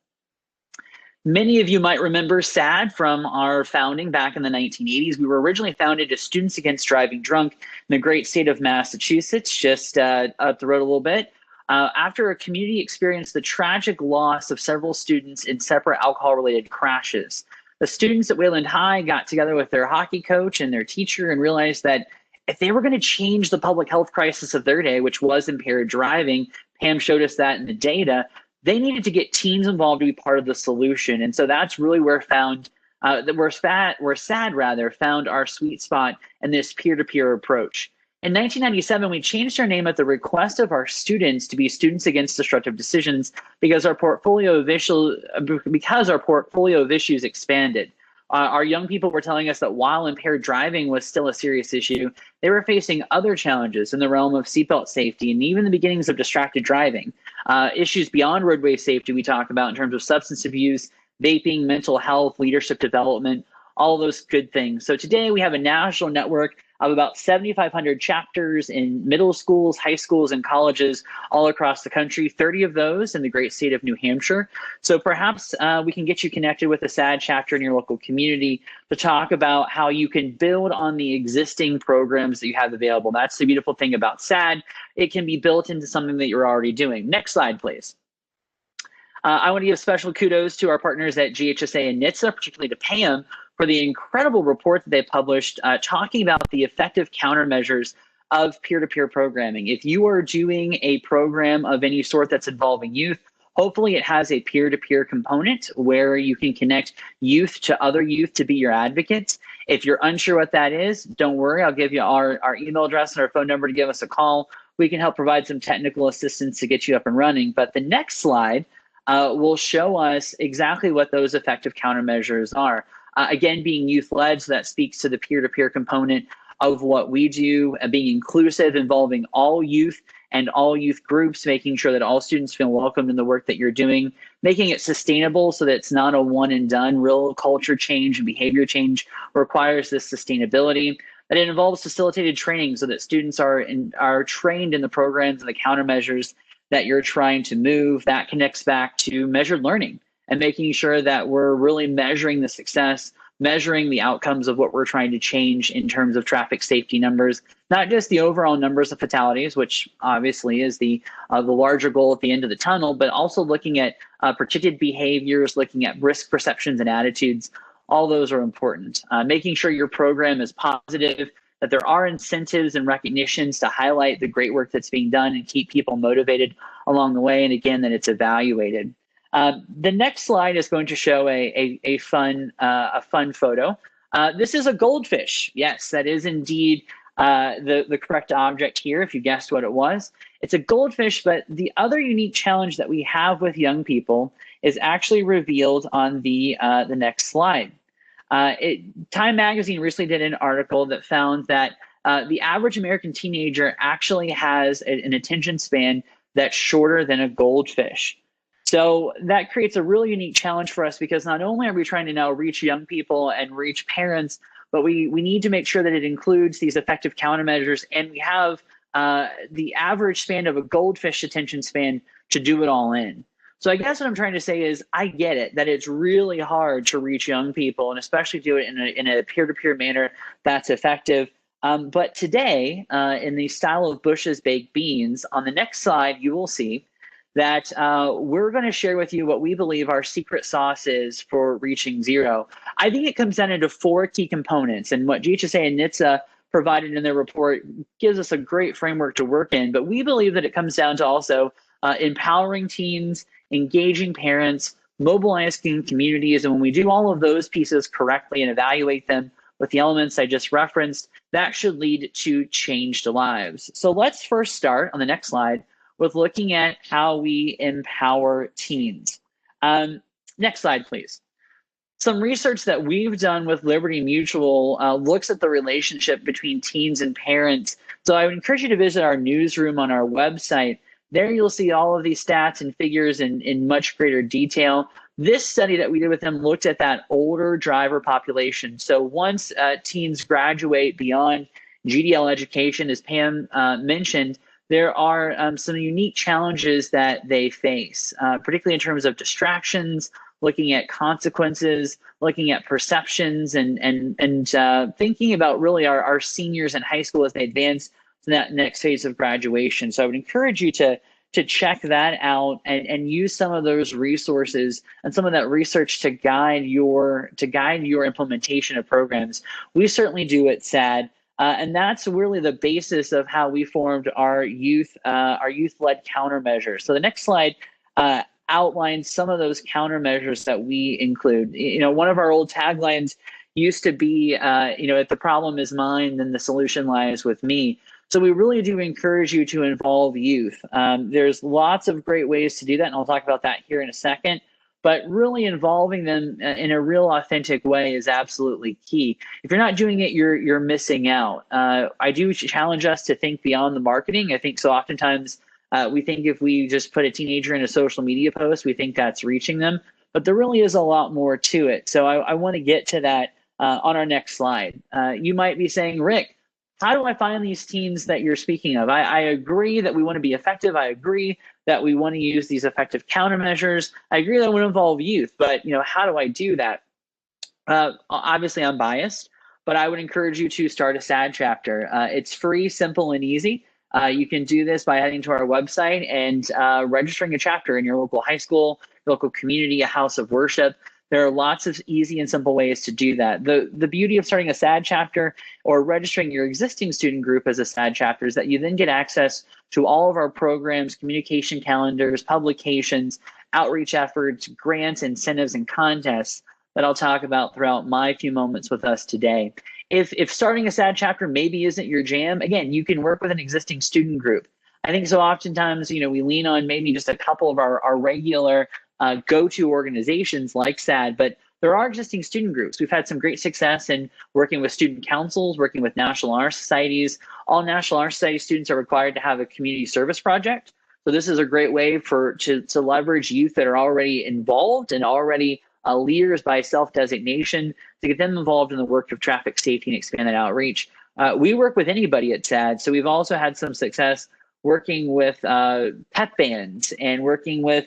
Many of you might remember SAD from our founding back in the 1980s. We were originally founded as Students Against Driving Drunk in the great state of Massachusetts, just up the road a little bit. After a community experienced the tragic loss of several students in separate alcohol-related crashes. The students at Wayland High got together with their hockey coach and their teacher and realized that if they were going to change the public health crisis of their day, which was impaired driving, Pam showed us that in the data, they needed to get teens involved to be part of the solution. And so that's really where SAD found our sweet spot in this peer-to-peer approach. In 1997, we changed our name at the request of our students to be Students Against Destructive Decisions because our portfolio of issues expanded. Our young people were telling us that while impaired driving was still a serious issue, they were facing other challenges in the realm of seatbelt safety and even the beginnings of distracted driving. Issues beyond roadway safety we talk about in terms of substance abuse, vaping, mental health, leadership development, all of those good things. So today we have a national network of about 7,500 chapters in middle schools, high schools, and colleges all across the country, 30 of those in the great state of New Hampshire. So perhaps we can get you connected with a SAD chapter in your local community to talk about how you can build on the existing programs that you have available. That's the beautiful thing about SAD. It can be built into something that you're already doing. Next slide, please. I want to give special kudos to our partners at GHSA and NHTSA, particularly to Pam, for the incredible report that they published talking about the effective countermeasures of peer-to-peer programming. If you are doing a program of any sort that's involving youth, hopefully it has a peer-to-peer component where you can connect youth to other youth to be your advocates. If you're unsure what that is, don't worry. I'll give you our email address and our phone number to give us a call. We can help provide some technical assistance to get you up and running. But the next slide will show us exactly what those effective countermeasures are. Again, being youth-led, so that speaks to the peer-to-peer component of what we do, being inclusive, involving all youth and all youth groups, making sure that all students feel welcome in the work that you're doing, making it sustainable so that it's not a one and done. Real culture change and behavior change requires this sustainability. That it involves facilitated training so that students are trained in the programs and the countermeasures that you're trying to move. That connects back to measured learning and making sure that we're really measuring the success, measuring the outcomes of what we're trying to change in terms of traffic safety numbers, not just the overall numbers of fatalities, which obviously is the larger goal at the end of the tunnel, but also looking at predicted behaviors, looking at risk perceptions and attitudes. All those are important. Making sure your program is positive, that there are incentives and recognitions to highlight the great work that's being done and keep people motivated along the way, and again, that it's evaluated. The next slide is going to show a fun photo. This is a goldfish. Yes, that is indeed the correct object here, if you guessed what it was. It's a goldfish, but the other unique challenge that we have with young people is actually revealed on the next slide. Time Magazine recently did an article that found that the average American teenager actually has an attention span that's shorter than a goldfish. So that creates a really unique challenge for us, because not only are we trying to now reach young people and reach parents, but we need to make sure that it includes these effective countermeasures, and we have the average span of a goldfish attention span to do it all in. So I guess what I'm trying to say is I get it, that it's really hard to reach young people, and especially do it in a peer-to-peer manner that's effective. But today, in the style of Bush's baked beans, on the next slide, you will see that we're going to share with you what we believe our secret sauce is for reaching zero. I think it comes down into 4 key components, and what GHSA and NHTSA provided in their report gives us a great framework to work in, but we believe that it comes down to also empowering teens, engaging parents, mobilizing communities, and when we do all of those pieces correctly and evaluate them with the elements I just referenced, that should lead to changed lives. So let's first start on the next slide with looking at how we empower teens. Next slide, please. Some research that we've done with Liberty Mutual looks at the relationship between teens and parents. So I would encourage you to visit our newsroom on our website. There you'll see all of these stats and figures in much greater detail. This study that we did with them looked at that older driver population. So once teens graduate beyond GDL education, as Pam mentioned, there are some unique challenges that they face, particularly in terms of distractions, looking at consequences, looking at perceptions, and thinking about really our seniors in high school as they advance to that next phase of graduation. So I would encourage you to check that out and use some of those resources and some of that research to guide your implementation of programs. We certainly do at SAD. And that's really the basis of how we formed our youth-led countermeasures. So the next slide outlines some of those countermeasures that we include. You know, one of our old taglines used to be, if the problem is mine, then the solution lies with me. So we really do encourage you to involve youth. There's lots of great ways to do that, and I'll talk about that here in a second. But really involving them in a real authentic way is absolutely key. If you're not doing it, you're missing out. I do challenge us to think beyond the marketing. I think so oftentimes we think if we just put a teenager in a social media post, we think that's reaching them. But there really is a lot more to it. So I want to get to that on our next slide. You might be saying, Rick, how do I find these teens that you're speaking of? I agree that we want to be effective. I agree that we want to use these effective countermeasures. I agree that I want to involve youth, but how do I do that? Obviously, I'm biased, but I would encourage you to start a SAD chapter. It's free, simple, and easy. You can do this by heading to our website and registering a chapter in your local high school, local community, a house of worship. There are lots of easy and simple ways to do that. The beauty of starting a SAD chapter or registering your existing student group as a SAD chapter is that you then get access to all of our programs, communication calendars, publications, outreach efforts, grants, incentives, and contests that I'll talk about throughout my few moments with us today. If starting a SAD chapter maybe isn't your jam, again, you can work with an existing student group. I think so oftentimes, we lean on maybe just a couple of our regular go-to organizations like SAD, but there are existing student groups. We've had some great success in working with student councils, working with National Honor Societies. All National Honor Society students are required to have a community service project. So this is a great way to leverage youth that are already involved and already leaders by self-designation to get them involved in the work of traffic safety and expand that outreach. We work with anybody at SAD, so we've also had some success working with pep bands and working with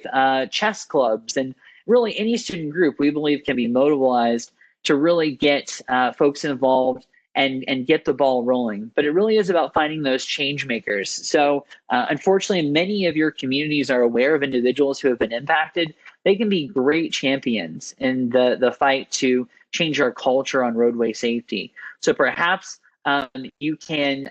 chess clubs, and really any student group we believe can be mobilized to really get folks involved and get the ball rolling. But it really is about finding those change makers. So unfortunately, many of your communities are aware of individuals who have been impacted. They can be great champions in the fight to change our culture on roadway safety. So perhaps you can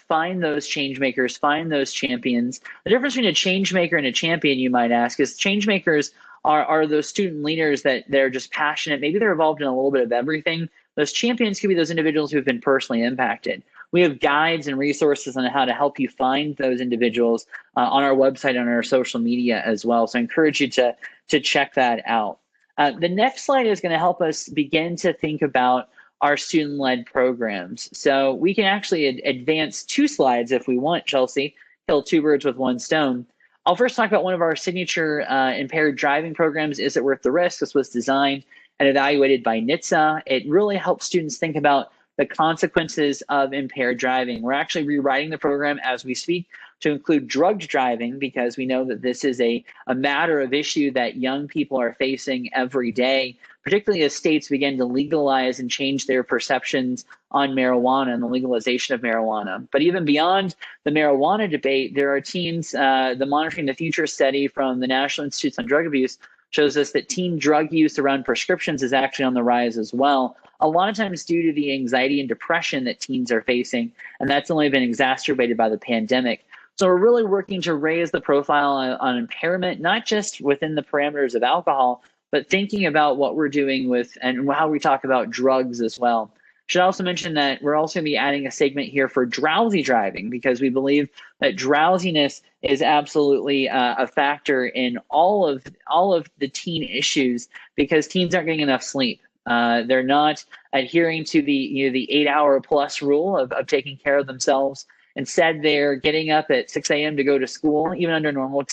find those change makers, find those champions. The difference between a change maker and a champion, you might ask, is change makers are those student leaders that they're just passionate. Maybe they're involved in a little bit of everything. Those champions could be those individuals who have been personally impacted. We have guides and resources on how to help you find those individuals on our website and on our social media as well. So I encourage you to check that out. The next slide is going to help us begin to think about our student-led programs. So we can actually advance 2 slides if we want, Chelsie, kill 2 birds with 1 stone. I'll first talk about one of our signature impaired driving programs, Is It Worth the Risk? This was designed and evaluated by NHTSA. It really helps students think about the consequences of impaired driving. We're actually rewriting the program as we speak to include drugged driving, because we know that this is a matter of issue that young people are facing every day, particularly as states begin to legalize and change their perceptions on marijuana and the legalization of marijuana. But even beyond the marijuana debate, there are teens, the Monitoring the Future study from the National Institutes on Drug Abuse shows us that teen drug use around prescriptions is actually on the rise as well, a lot of times due to the anxiety and depression that teens are facing, and that's only been exacerbated by the pandemic. So we're really working to raise the profile on impairment, not just within the parameters of alcohol, but thinking about what we're doing with and how we talk about drugs as well. Should also mention that we're also going to be adding a segment here for drowsy driving, because we believe that drowsiness is absolutely a factor in all of the teen issues, because teens aren't getting enough sleep. They're not adhering to the 8-hour plus rule of taking care of themselves. Instead, they're getting up at 6 a.m. to go to school, even under normal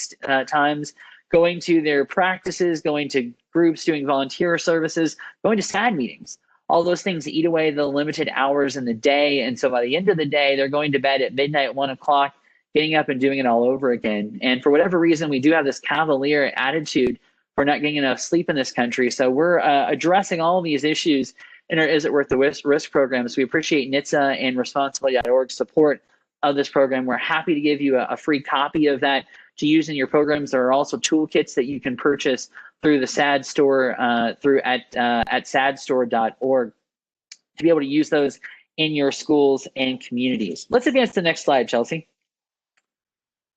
times, going to their practices, going to groups, doing volunteer services, going to SAD meetings. All those things eat away the limited hours in the day. And so by the end of the day, they're going to bed at midnight, 1 o'clock, getting up and doing it all over again. And for whatever reason, we do have this cavalier attitude for not getting enough sleep in this country. So we're addressing all of these issues in our Is It Worth the Risk programs. We appreciate NHTSA and Responsibility.org's support of this program. We're happy to give you a free copy of that to use in your programs. There are also toolkits that you can purchase through the SAD store at sadstore.org to be able to use those in your schools and communities. Let's advance to the next slide, Chelsie.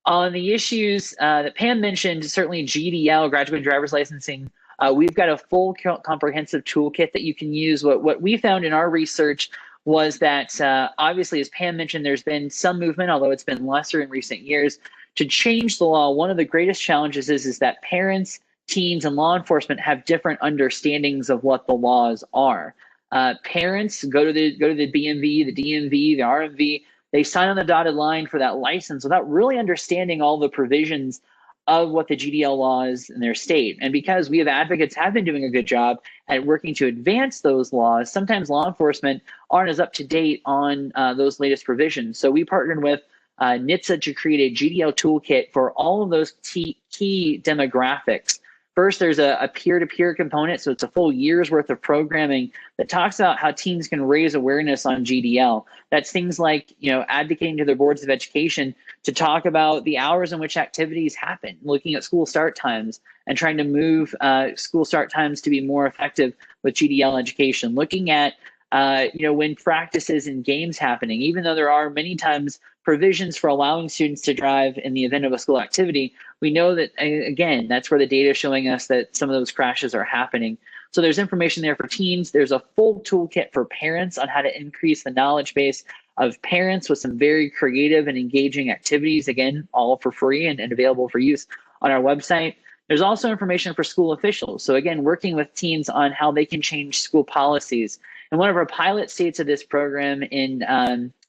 On the issues that Pam mentioned, certainly GDL, graduate driver's licensing, we've got a full comprehensive toolkit that you can use. What we found in our research was that obviously, as Pam mentioned, there's been some movement, although it's been lesser in recent years, to change the law. One of the greatest challenges is that parents, teens, and law enforcement have different understandings of what the laws are. Parents go to the BMV, the DMV, the RMV. They sign on the dotted line for that license without really understanding all the provisions of what the GDL law is in their state. And because we have advocates have been doing a good job at working to advance those laws, sometimes law enforcement aren't as up to date on those latest provisions. So we partnered with NHTSA to create a GDL toolkit for all of those key demographics. First, there's a peer-to-peer component, so it's a full year's worth of programming that talks about how teens can raise awareness on GDL. That's things like, advocating to their boards of education to talk about the hours in which activities happen, looking at school start times and trying to move school start times to be more effective with GDL education, looking at when practices and games happening, even though there are many times provisions for allowing students to drive in the event of a school activity, we know that, again, that's where the data is showing us that some of those crashes are happening. So there's information there for teens. There's a full toolkit for parents on how to increase the knowledge base of parents with some very creative and engaging activities, again, all for free and available for use on our website. There's also information for school officials. So again, working with teens on how they can change school policies. And one of our pilot states of this program in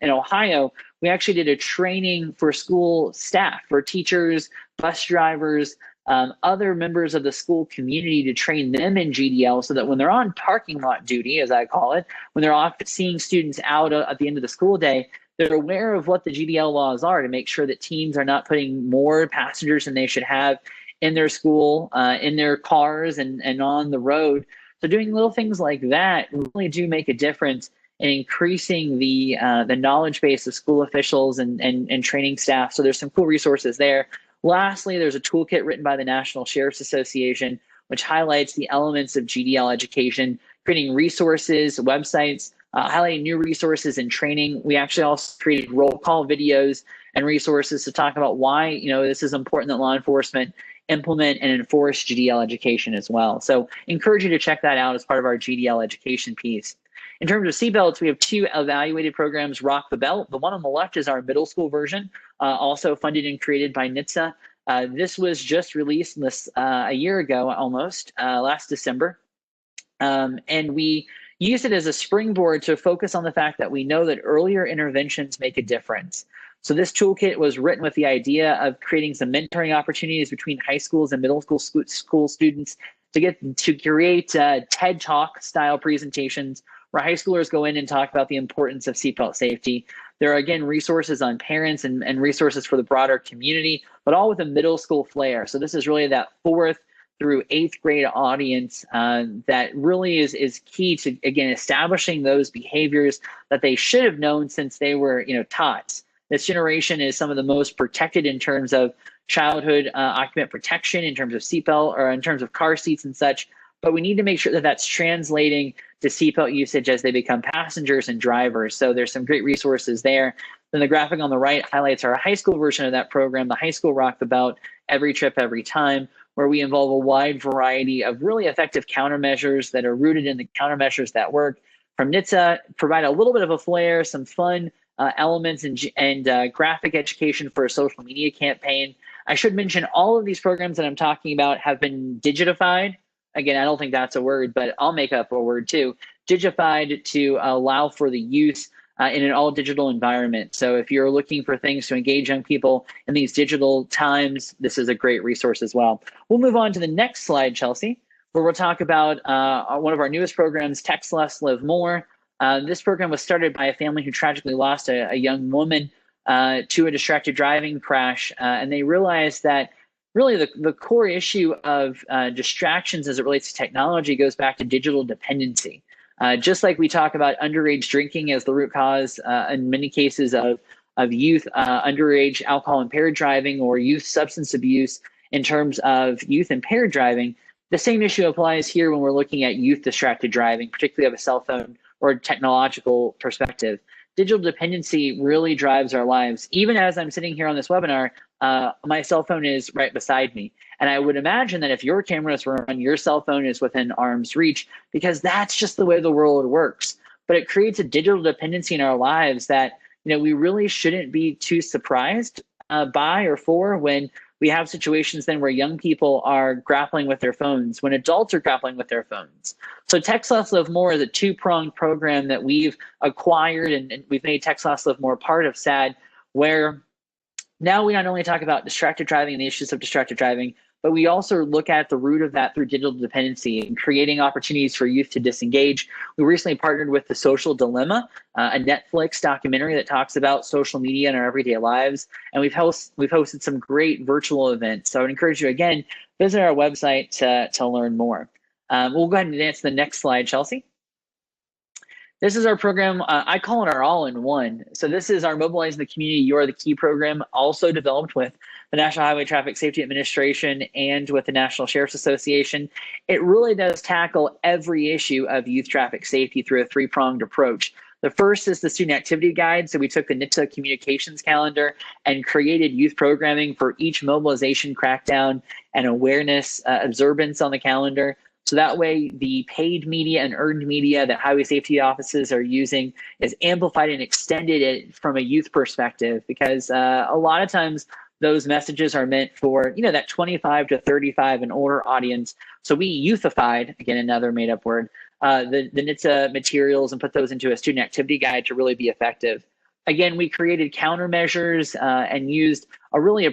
Ohio, we actually did a training for school staff, for teachers, bus drivers, other members of the school community to train them in GDL so that when they're on parking lot duty, as I call it, when they're off seeing students out at the end of the school day, they're aware of what the GDL laws are to make sure that teens are not putting more passengers than they should have in their school, in their cars and on the road. So doing little things like that really do make a difference in increasing the knowledge base of school officials and training staff. So there's some cool resources there. Lastly, there's a toolkit written by the National Sheriff's Association, which highlights the elements of GDL education, creating resources, websites, highlighting new resources and training. We actually also created roll call videos and resources to talk about why this is important that law enforcement implement and enforce GDL education as well. So encourage you to check that out as part of our GDL education piece. In terms of seatbelts, we have two evaluated programs, Rock the Belt. The one on the left is our middle school version, also funded and created by NHTSA. This was just released a year ago almost, last December. And we used it as a springboard to focus on the fact that we know that earlier interventions make a difference. So this toolkit was written with the idea of creating some mentoring opportunities between high schools and middle school students to create TED Talk style presentations where high schoolers go in and talk about the importance of seatbelt safety. There are, again, resources on parents and resources for the broader community, but all with a middle school flair. So this is really that 4th through 8th grade audience that really is key to, again, establishing those behaviors that they should have known since they were taught. This generation is some of the most protected in terms of childhood occupant protection, in terms of seatbelt or in terms of car seats and such. But we need to make sure that that's translating to seatbelt usage as they become passengers and drivers. So there's some great resources there. Then the graphic on the right highlights our high school version of that program, the High School Rock the Belt, Every Trip, Every Time, where we involve a wide variety of really effective countermeasures that are rooted in the countermeasures that work. From NHTSA, provide a little bit of a flair, some fun elements and graphic education for a social media campaign. I should mention all of these programs that I'm talking about have been digitified. Again, I don't think that's a word, but I'll make up a word too. Digified to allow for the use in an all digital environment. So if you're looking for things to engage young people in these digital times, this is a great resource as well. We'll move on to the next slide, Chelsie, where we'll talk about one of our newest programs, Text Less, Live More. This program was started by a family who tragically lost a young woman to a distracted driving crash. And they realized that really the core issue of distractions as it relates to technology goes back to digital dependency. Just like we talk about underage drinking as the root cause in many cases of youth underage alcohol impaired driving or youth substance abuse in terms of youth impaired driving, the same issue applies here when we're looking at youth distracted driving, particularly of a cell phone or technological perspective. Digital dependency really drives our lives. Even as I'm sitting here on this webinar, my cell phone is right beside me. And I would imagine that if your cameras were on, your cell phone is within arm's reach, because that's just the way the world works. But it creates a digital dependency in our lives that we really shouldn't be too surprised by or for when we have situations then where young people are grappling with their phones, when adults are grappling with their phones. So Text Less, Live More is a two-pronged program that we've acquired, and we've made Text Less, Live More part of SAD, where Now we not only talk about distracted driving and the issues of distracted driving, but we also look at the root of that through digital dependency and creating opportunities for youth to disengage. We recently partnered with The Social Dilemma, a Netflix documentary that talks about social media in our everyday lives. And we've hosted some great virtual events. So I would encourage you, again, visit our website to learn more. We'll go ahead and advance to the next slide, Chelsie. This is our program, I call it our all-in-one. So this is our Mobilizing the Community, You Are the Key program, also developed with the National Highway Traffic Safety Administration and with the National Sheriff's Association. It really does tackle every issue of youth traffic safety through a three-pronged approach. The first is the student activity guide. So we took the NHTSA communications calendar and created youth programming for each mobilization crackdown and awareness observance on the calendar. So that way the paid media and earned media that highway safety offices are using is amplified and extended from a youth perspective, because a lot of times those messages are meant for, that 25 to 35 and older audience. So we youthified, again, another made up word, the NHTSA materials and put those into a student activity guide to really be effective. Again, we created countermeasures and used a really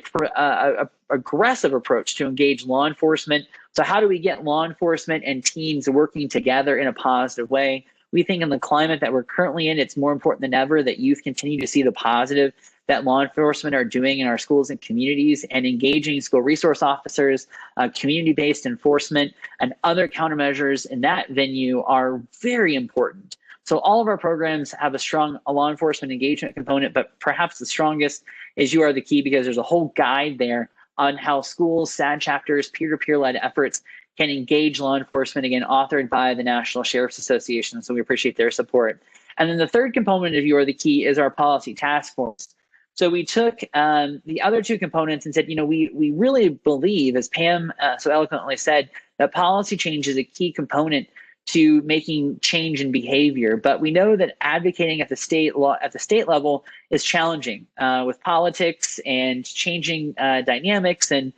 aggressive approach to engage law enforcement. So how do we get law enforcement and teens working together in a positive way? We think in the climate that we're currently in, it's more important than ever that youth continue to see the positive that law enforcement are doing in our schools and communities, and engaging school resource officers, community-based enforcement, and other countermeasures in that venue are very important. So all of our programs have a strong law enforcement engagement component, but perhaps the strongest is You Are the Key, because there's a whole guide there on how schools, SAD chapters, peer-to-peer led efforts can engage law enforcement, again, authored by the National Sheriff's Association. So we appreciate their support. And then the third component of You Are the Key is our policy task force. So we took the other two components and said, we really believe, as Pam so eloquently said, that policy change is a key component to making change in behavior. But we know that advocating at the state level is challenging with politics and changing dynamics and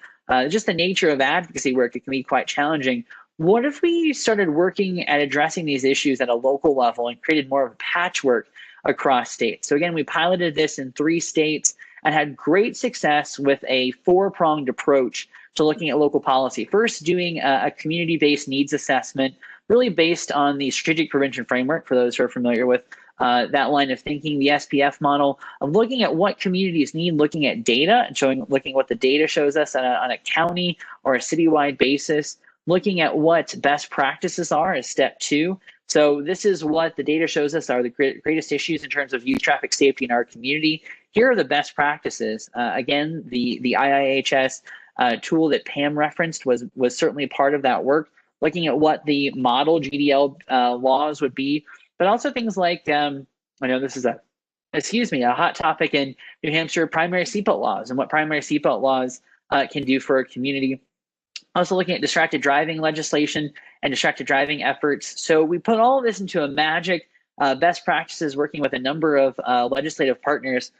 just the nature of advocacy work. It can be quite challenging. What if we started working at addressing these issues at a local level and created more of a patchwork across states? So again, we piloted this in 3 states and had great success with a 4-pronged approach to looking at local policy. First, doing a community-based needs assessment, really based on the strategic prevention framework, for those who are familiar with that line of thinking, the SPF model of looking at what communities need, looking at data and looking what the data shows us on a county or a citywide basis, looking at what best practices are as step 2. So this is what the data shows us are the greatest issues in terms of youth traffic safety in our community. Here are the best practices. Again, the IIHS tool that Pam referenced was certainly part of that work, looking at what the model GDL laws would be, but also things like, I know this is a hot topic in New Hampshire, primary seatbelt laws and what primary seatbelt laws can do for a community. Also looking at distracted driving legislation and distracted driving efforts. So we put all of this into a magic best practices, working with a number of legislative partners.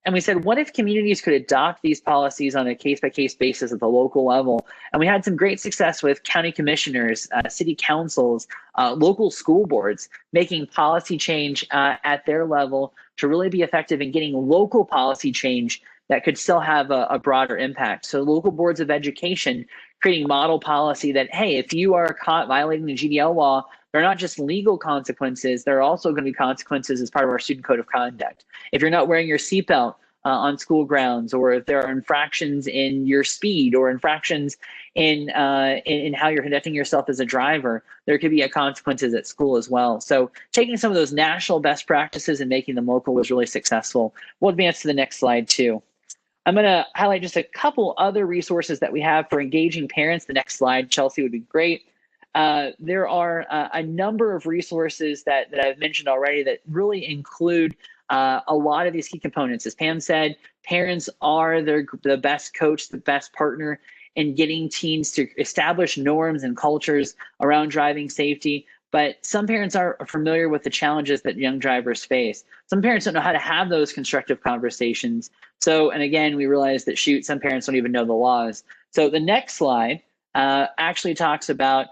And we said, what if communities could adopt these policies on a case-by-case basis at the local level? And we had some great success with county commissioners, city councils, local school boards, making policy change at their level to really be effective in getting local policy change that could still have a broader impact. So local boards of education creating model policy that, hey, if you are caught violating the GDL law, they're not just legal consequences, there are also going to be consequences as part of our student code of conduct. If you're not wearing your seatbelt on school grounds, or if there are infractions in your speed or infractions in how you're conducting yourself as a driver, there could be consequences at school as well. So taking some of those national best practices and making them local was really successful. We'll advance to the next slide too. I'm going to highlight just a couple other resources that we have for engaging parents. The next slide, Chelsie, would be great. There are a number of resources that I've mentioned already that really include a lot of these key components. As Pam said, parents are the best coach, the best partner in getting teens to establish norms and cultures around driving safety. But some parents aren't familiar with the challenges that young drivers face. Some parents don't know how to have those constructive conversations. So, and again, we realize that some parents don't even know the laws. So the next slide actually talks about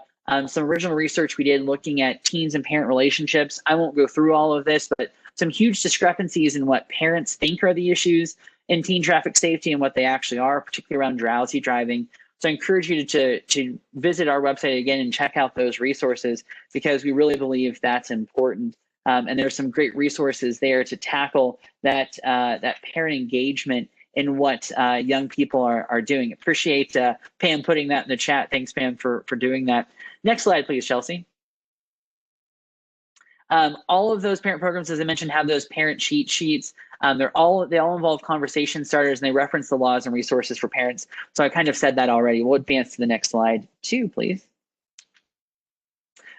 some original research we did looking at teens and parent relationships. I won't go through all of this, but some huge discrepancies in what parents think are the issues in teen traffic safety and what they actually are, particularly around drowsy driving. So I encourage you to visit our website again and check out those resources, because we really believe that's important. And there's some great resources there to tackle that parent engagement in what young people are doing. Appreciate Pam putting that in the chat. Thanks, Pam, for doing that. Next slide, please, Chelsie. All of those parent programs, as I mentioned, have those parent cheat sheets. They all involve conversation starters, and they reference the laws and resources for parents. So I kind of said that already. We'll advance to the next slide, 2, please.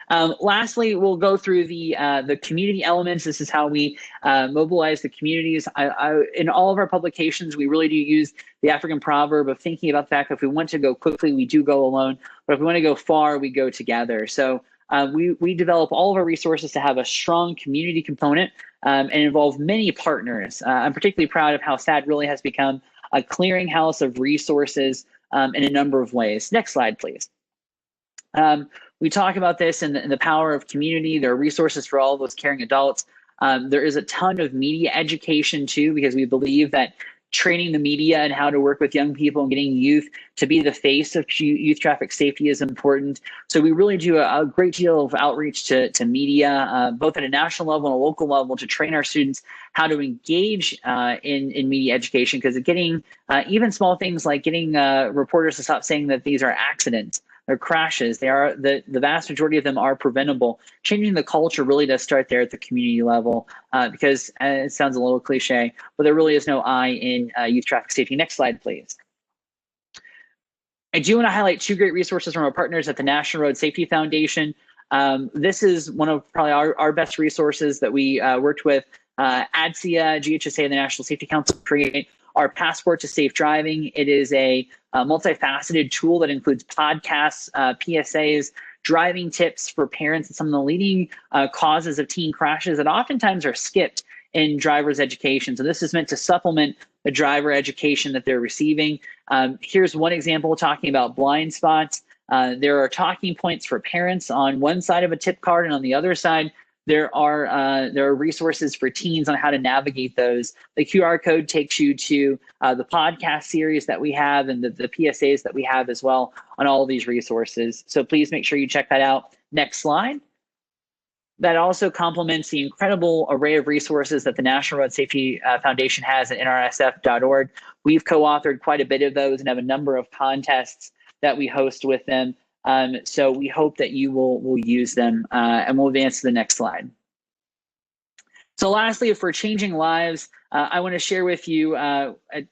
Lastly, we'll go through the community elements. This is how we mobilize the communities. In all of our publications, we really do use the African proverb of thinking about the fact that if we want to go quickly, we do go alone, but if we want to go far, we go together. So we develop all of our resources to have a strong community component and involve many partners. I'm particularly proud of how SAD really has become a clearinghouse of resources in a number of ways. Next slide, please. We talk about this in the power of community. There are resources for all of those caring adults. There is a ton of media education too, because we believe that training the media and how to work with young people and getting youth to be the face of youth traffic safety is important. So we really do a great deal of outreach to media, both at a national level and a local level, to train our students how to engage in media education, because getting even small things like getting reporters to stop saying that these are accidents or crashes, they are the vast majority of them are preventable. Changing the culture really does start there at the community level, because it sounds a little cliche, but there really is no I in youth traffic safety. Next slide, please. I do want to highlight 2 great resources from our partners at the National Road Safety Foundation. This is one of probably our best resources that we worked with ADSIA, GHSA, and the National Safety Council to create our Passport to Safe Driving. It is a multifaceted tool that includes podcasts, PSAs, driving tips for parents, and some of the leading causes of teen crashes that oftentimes are skipped in driver's education. So this is meant to supplement the driver education that they're receiving. Here's one example talking about blind spots. There are talking points for parents on one side of a tip card, and on the other side, there are resources for teens on how to navigate those. The QR code takes you to the podcast series that we have and the PSAs that we have as well on all of these resources. So please make sure you check that out. Next slide. That also complements the incredible array of resources that the National Road Safety Foundation has at nrsf.org. We've co-authored quite a bit of those and have a number of contests that we host with them. So we hope that you will use them, and we'll advance to the next slide. So lastly, for changing lives, I want to share with you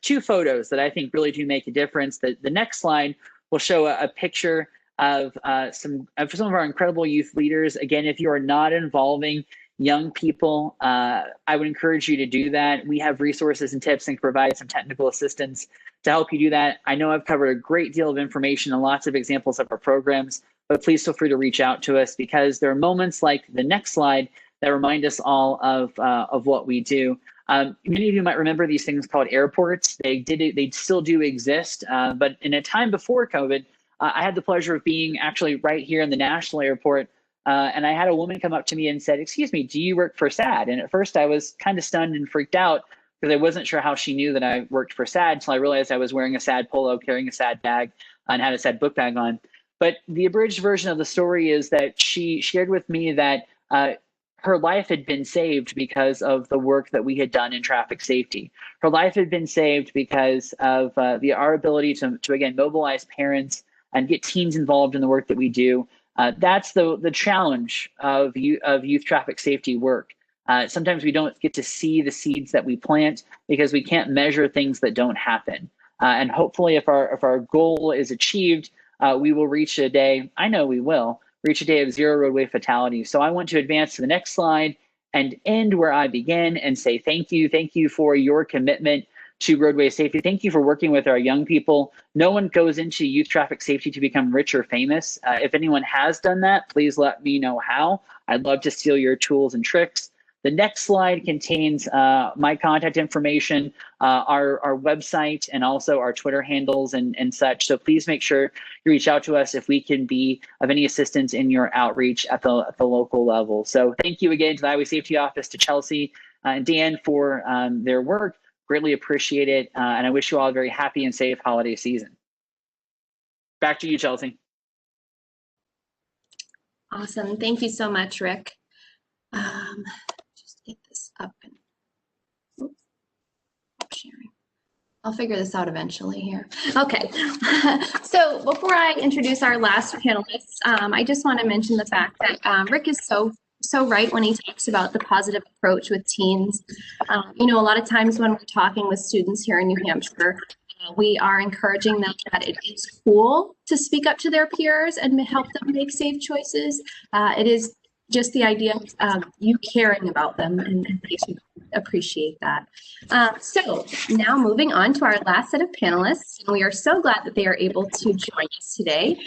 2 photos that I think really do make a difference. The next slide will show a picture of some of our incredible youth leaders. Again, if you are not involving young people, I would encourage you to do that. We have resources and tips and provide some technical assistance to help you do that. I know I've covered a great deal of information and lots of examples of our programs, but please feel free to reach out to us, because there are moments like the next slide that remind us all of what we do. Many of you might remember these things called airports. They still do exist, but in a time before COVID, I had the pleasure of being actually right here in the National Airport. And I had a woman come up to me and said, "Excuse me, do you work for SAD?" And at first I was kind of stunned and freaked out, because I wasn't sure how she knew that I worked for SAD until I realized I was wearing a SAD polo, carrying a SAD bag, and had a SAD book bag on. But the abridged version of the story is that she shared with me that her life had been saved because of the work that we had done in traffic safety. Her life had been saved because of our ability to again mobilize parents and get teens involved in the work that we do. That's the challenge of youth traffic safety work. Sometimes we don't get to see the seeds that we plant because we can't measure things that don't happen. And hopefully, if our goal is achieved, we will reach a day. I know we will reach a day of 0 roadway fatalities. So I want to advance to the next slide and end where I began and say thank you. Thank you for your commitment to roadway safety. Thank you for working with our young people. No one goes into youth traffic safety to become rich or famous. If anyone has done that, please let me know how. I'd love to steal your tools and tricks. The next slide contains my contact information, our website, and also our Twitter handles and such. So please make sure you reach out to us if we can be of any assistance in your outreach at the local level. So thank you again to the Highway Safety Office, to Chelsie and Dan for their work. Greatly appreciate it. And I wish you all a very happy and safe holiday season. Back to you, Chelsie. Awesome. Thank you so much, Rick. Just get this up and sharing. I'll figure this out eventually here. Okay. So before I introduce our last panelists, I just want to mention the fact that Rick is so right when he talks about the positive approach with teens. You know, a lot of times when we're talking with students here in New Hampshire, we are encouraging them that it is cool to speak up to their peers and help them make safe choices. It is just the idea of you caring about them, and they should appreciate that. So now moving on to our last set of panelists, and we are so glad that they are able to join us today.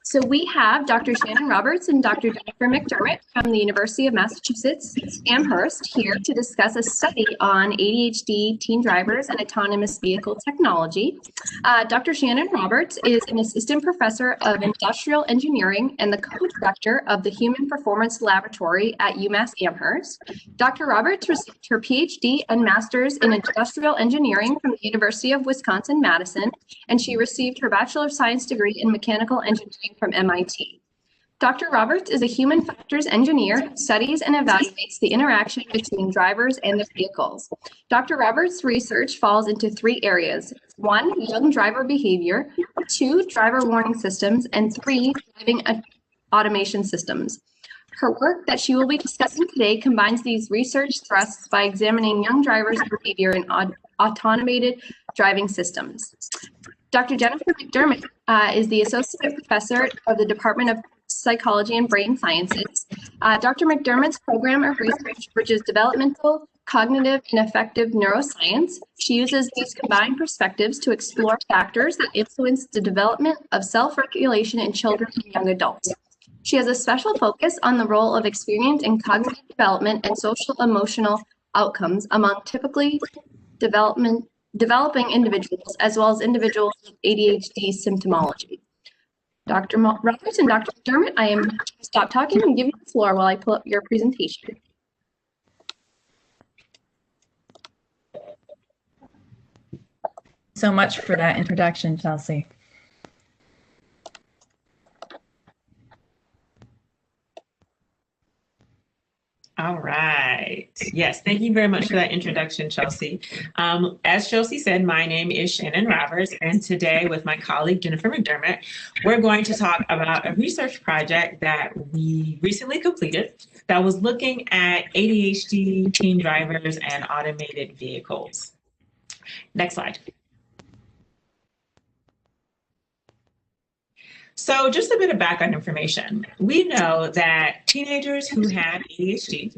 So we have Dr. Shannon Roberts and Dr. Jennifer McDermott from the University of Massachusetts Amherst here to discuss a study on ADHD, teen drivers, and autonomous vehicle technology. Dr. Shannon Roberts is an assistant professor of industrial engineering and the co-director of the Human Performance Laboratory at UMass Amherst. Dr. Roberts received her PhD and master's in industrial engineering from the University of Wisconsin-Madison, and she received her Bachelor of Science degree in mechanical engineering from MIT. Dr. Roberts is a human factors engineer who studies and evaluates the interaction between drivers and their vehicles. Dr. Roberts' research falls into 3 areas: 1, young driver behavior; 2, driver warning systems; and 3, driving automation systems. Her work that she will be discussing today combines these research thrusts by examining young drivers' behavior in automated driving systems. Dr. Jennifer McDermott is the Associate Professor of the Department of Psychology and Brain Sciences. Dr. McDermott's program of research bridges developmental, cognitive, and affective neuroscience. She uses these combined perspectives to explore factors that influence the development of self-regulation in children and young adults. She has a special focus on the role of experience in cognitive development and social emotional outcomes among typically developing individuals, as well as individuals with ADHD symptomology. Dr. Roberts and Dr. McDermott, I am going to stop talking and give you the floor while I pull up your presentation. So much for that introduction, Chelsie. All right. Yes, thank you very much for that introduction, Chelsie. As Chelsie said, my name is Shannon Roberts, and today with my colleague Jennifer McDermott, we're going to talk about a research project that we recently completed that was looking at ADHD, teen drivers, and automated vehicles. Next slide. So just a bit of background information. We know that teenagers who have ADHD,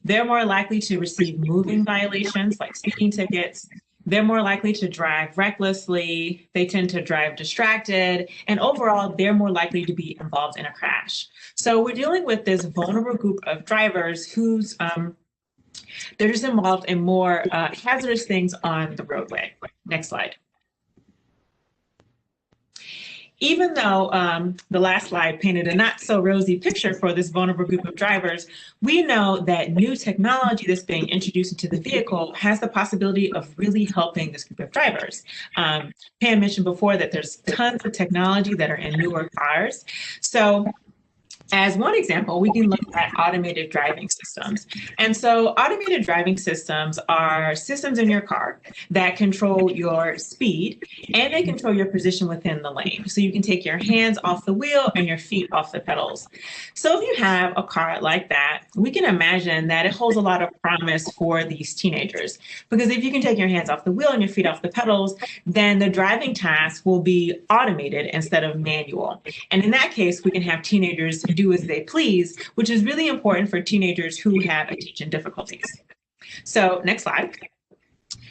they're more likely to receive moving violations like speeding tickets. They're more likely to drive recklessly. They tend to drive distracted. And overall, they're more likely to be involved in a crash. So we're dealing with this vulnerable group of drivers who's they're just involved in more hazardous things on the roadway. Next slide. Even though the last slide painted a not so rosy picture for this vulnerable group of drivers, we know that new technology that's being introduced into the vehicle has the possibility of really helping this group of drivers. Pam mentioned before that there's tons of technology that are in newer cars. So as one example, we can look at automated driving systems. And so automated driving systems are systems in your car that control your speed and they control your position within the lane. So you can take your hands off the wheel and your feet off the pedals. So if you have a car like that, we can imagine that it holds a lot of promise for these teenagers. Because if you can take your hands off the wheel and your feet off the pedals, then the driving task will be automated instead of manual. And in that case, we can have teenagers do as they please, which is really important for teenagers who have attention difficulties. So next slide.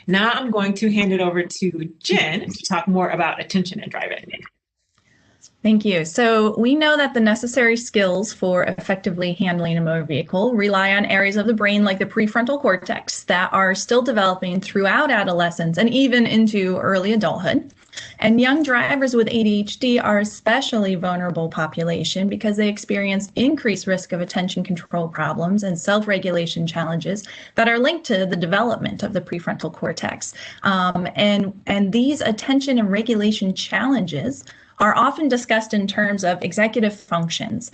Now I'm going to hand it over to Jen to talk more about attention and driving. Thank you. So we know that the necessary skills for effectively handling a motor vehicle rely on areas of the brain like the prefrontal cortex that are still developing throughout adolescence and even into early adulthood. And young drivers with ADHD are especially vulnerable population because they experience increased risk of attention control problems and self-regulation challenges that are linked to the development of the prefrontal cortex. And these attention and regulation challenges are often discussed in terms of executive functions.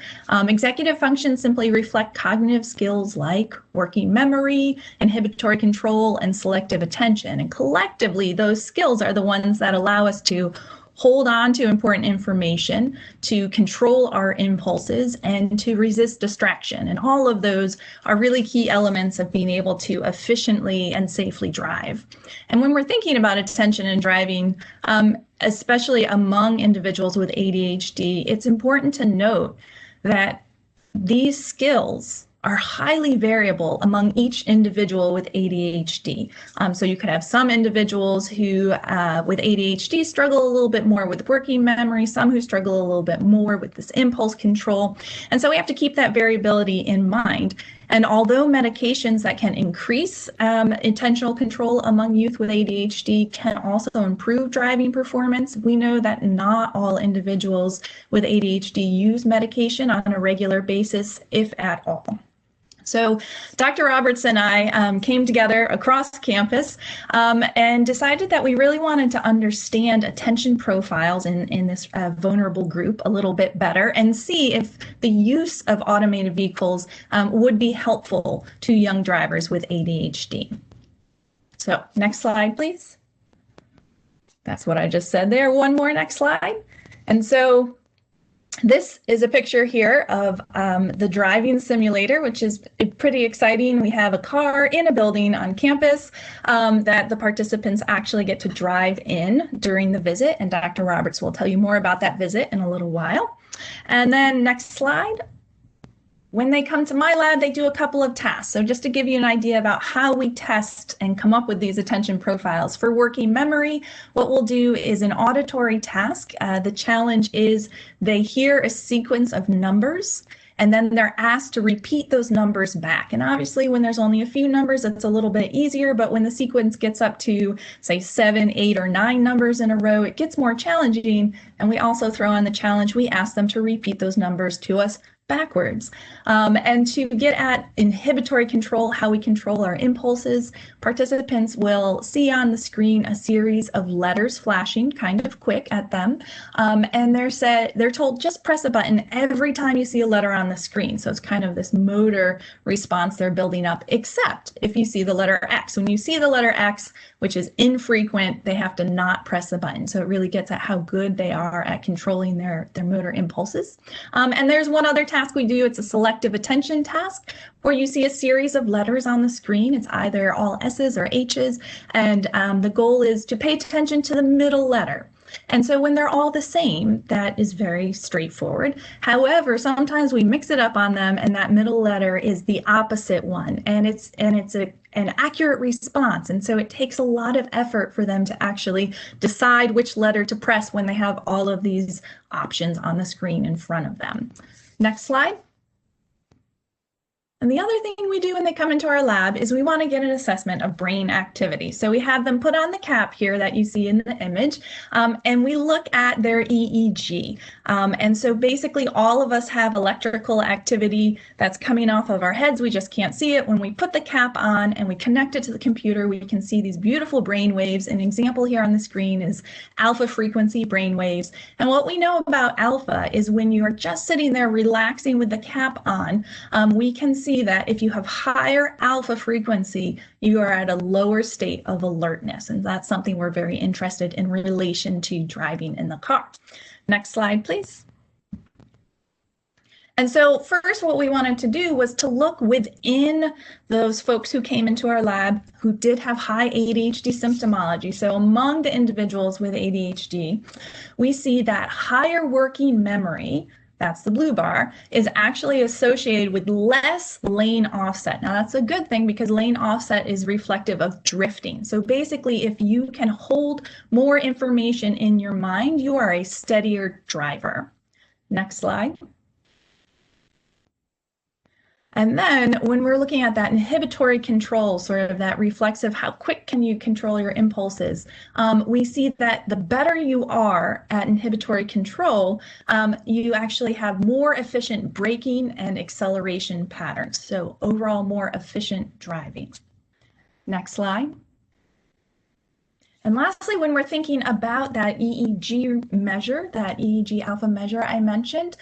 Executive functions simply reflect cognitive skills like working memory, inhibitory control, and selective attention. And collectively, those skills are the ones that allow us to hold on to important information, to control our impulses, and to resist distraction. And all of those are really key elements of being able to efficiently and safely drive. And when we're thinking about attention and driving, especially among individuals with ADHD, it's important to note that these skills are highly variable among each individual with ADHD. So you could have some individuals who with ADHD struggle a little bit more with working memory, some who struggle a little bit more with this impulse control. And so we have to keep that variability in mind. And although medications that can increase attentional control among youth with ADHD can also improve driving performance, we know that not all individuals with ADHD use medication on a regular basis, if at all. So Dr. Roberts and I came together across campus and decided that we really wanted to understand attention profiles in this vulnerable group a little bit better and see if the use of automated vehicles would be helpful to young drivers with ADHD. So next slide, please. That's what I just said there. One more, next slide. And so this is a picture here of the driving simulator, which is pretty exciting. We have a car in a building on campus that the participants actually get to drive in during the visit, and Dr. Roberts will tell you more about that visit in a little while. And then next slide. When they come to my lab, they do a couple of tasks. So just to give you an idea about how we test and come up with these attention profiles. For working memory, what we'll do is an auditory task. The challenge is they hear a sequence of numbers and then they're asked to repeat those numbers back. And obviously when there's only a few numbers, it's a little bit easier, but when the sequence gets up to say 7, 8, or 9 numbers in a row, it gets more challenging. And we also throw on the challenge, we ask them to repeat those numbers to us backwards. And to get at inhibitory control, how we control our impulses, participants will see on the screen a series of letters flashing kind of quick at them. And they're told just press a button every time you see a letter on the screen. So it's kind of this motor response they're building up, except if you see the letter X. When you see the letter X, which is infrequent, they have to not press the button. So it really gets at how good they are at controlling their motor impulses. And there's one other task we do. It's a selective attention task where you see a series of letters on the screen. It's either all S's or H's, and the goal is to pay attention to the middle letter. And so when they're all the same, that is very straightforward. However, sometimes we mix it up on them and that middle letter is the opposite one, and it's an accurate response. And so it takes a lot of effort for them to actually decide which letter to press when they have all of these options on the screen in front of them. Next slide. And the other thing we do when they come into our lab is we want to get an assessment of brain activity. So we have them put on the cap here that you see in the image, and we look at their EEG. And so basically all of us have electrical activity that's coming off of our heads. We just can't see it. When we put the cap on and we connect it to the computer, we can see these beautiful brain waves. An example here on the screen is alpha frequency brain waves. And what we know about alpha is when you are just sitting there relaxing with the cap on, we can see that if you have higher alpha frequency, you are at a lower state of alertness. And that's something we're very interested in relation to driving in the car. Next slide, please. And so first, what we wanted to do was to look within those folks who came into our lab who did have high ADHD symptomology. So among the individuals with ADHD, we see that higher working memory, that's the blue bar, is actually associated with less lane offset. Now that's a good thing because lane offset is reflective of drifting. So basically, if you can hold more information in your mind, you are a steadier driver. Next slide. And then when we're looking at that inhibitory control, sort of that reflexive, how quick can you control your impulses? We see that the better you are at inhibitory control, you actually have more efficient braking and acceleration patterns. So overall, more efficient driving. Next slide. And lastly, when we're thinking about that EEG measure, that EEG alpha measure I mentioned,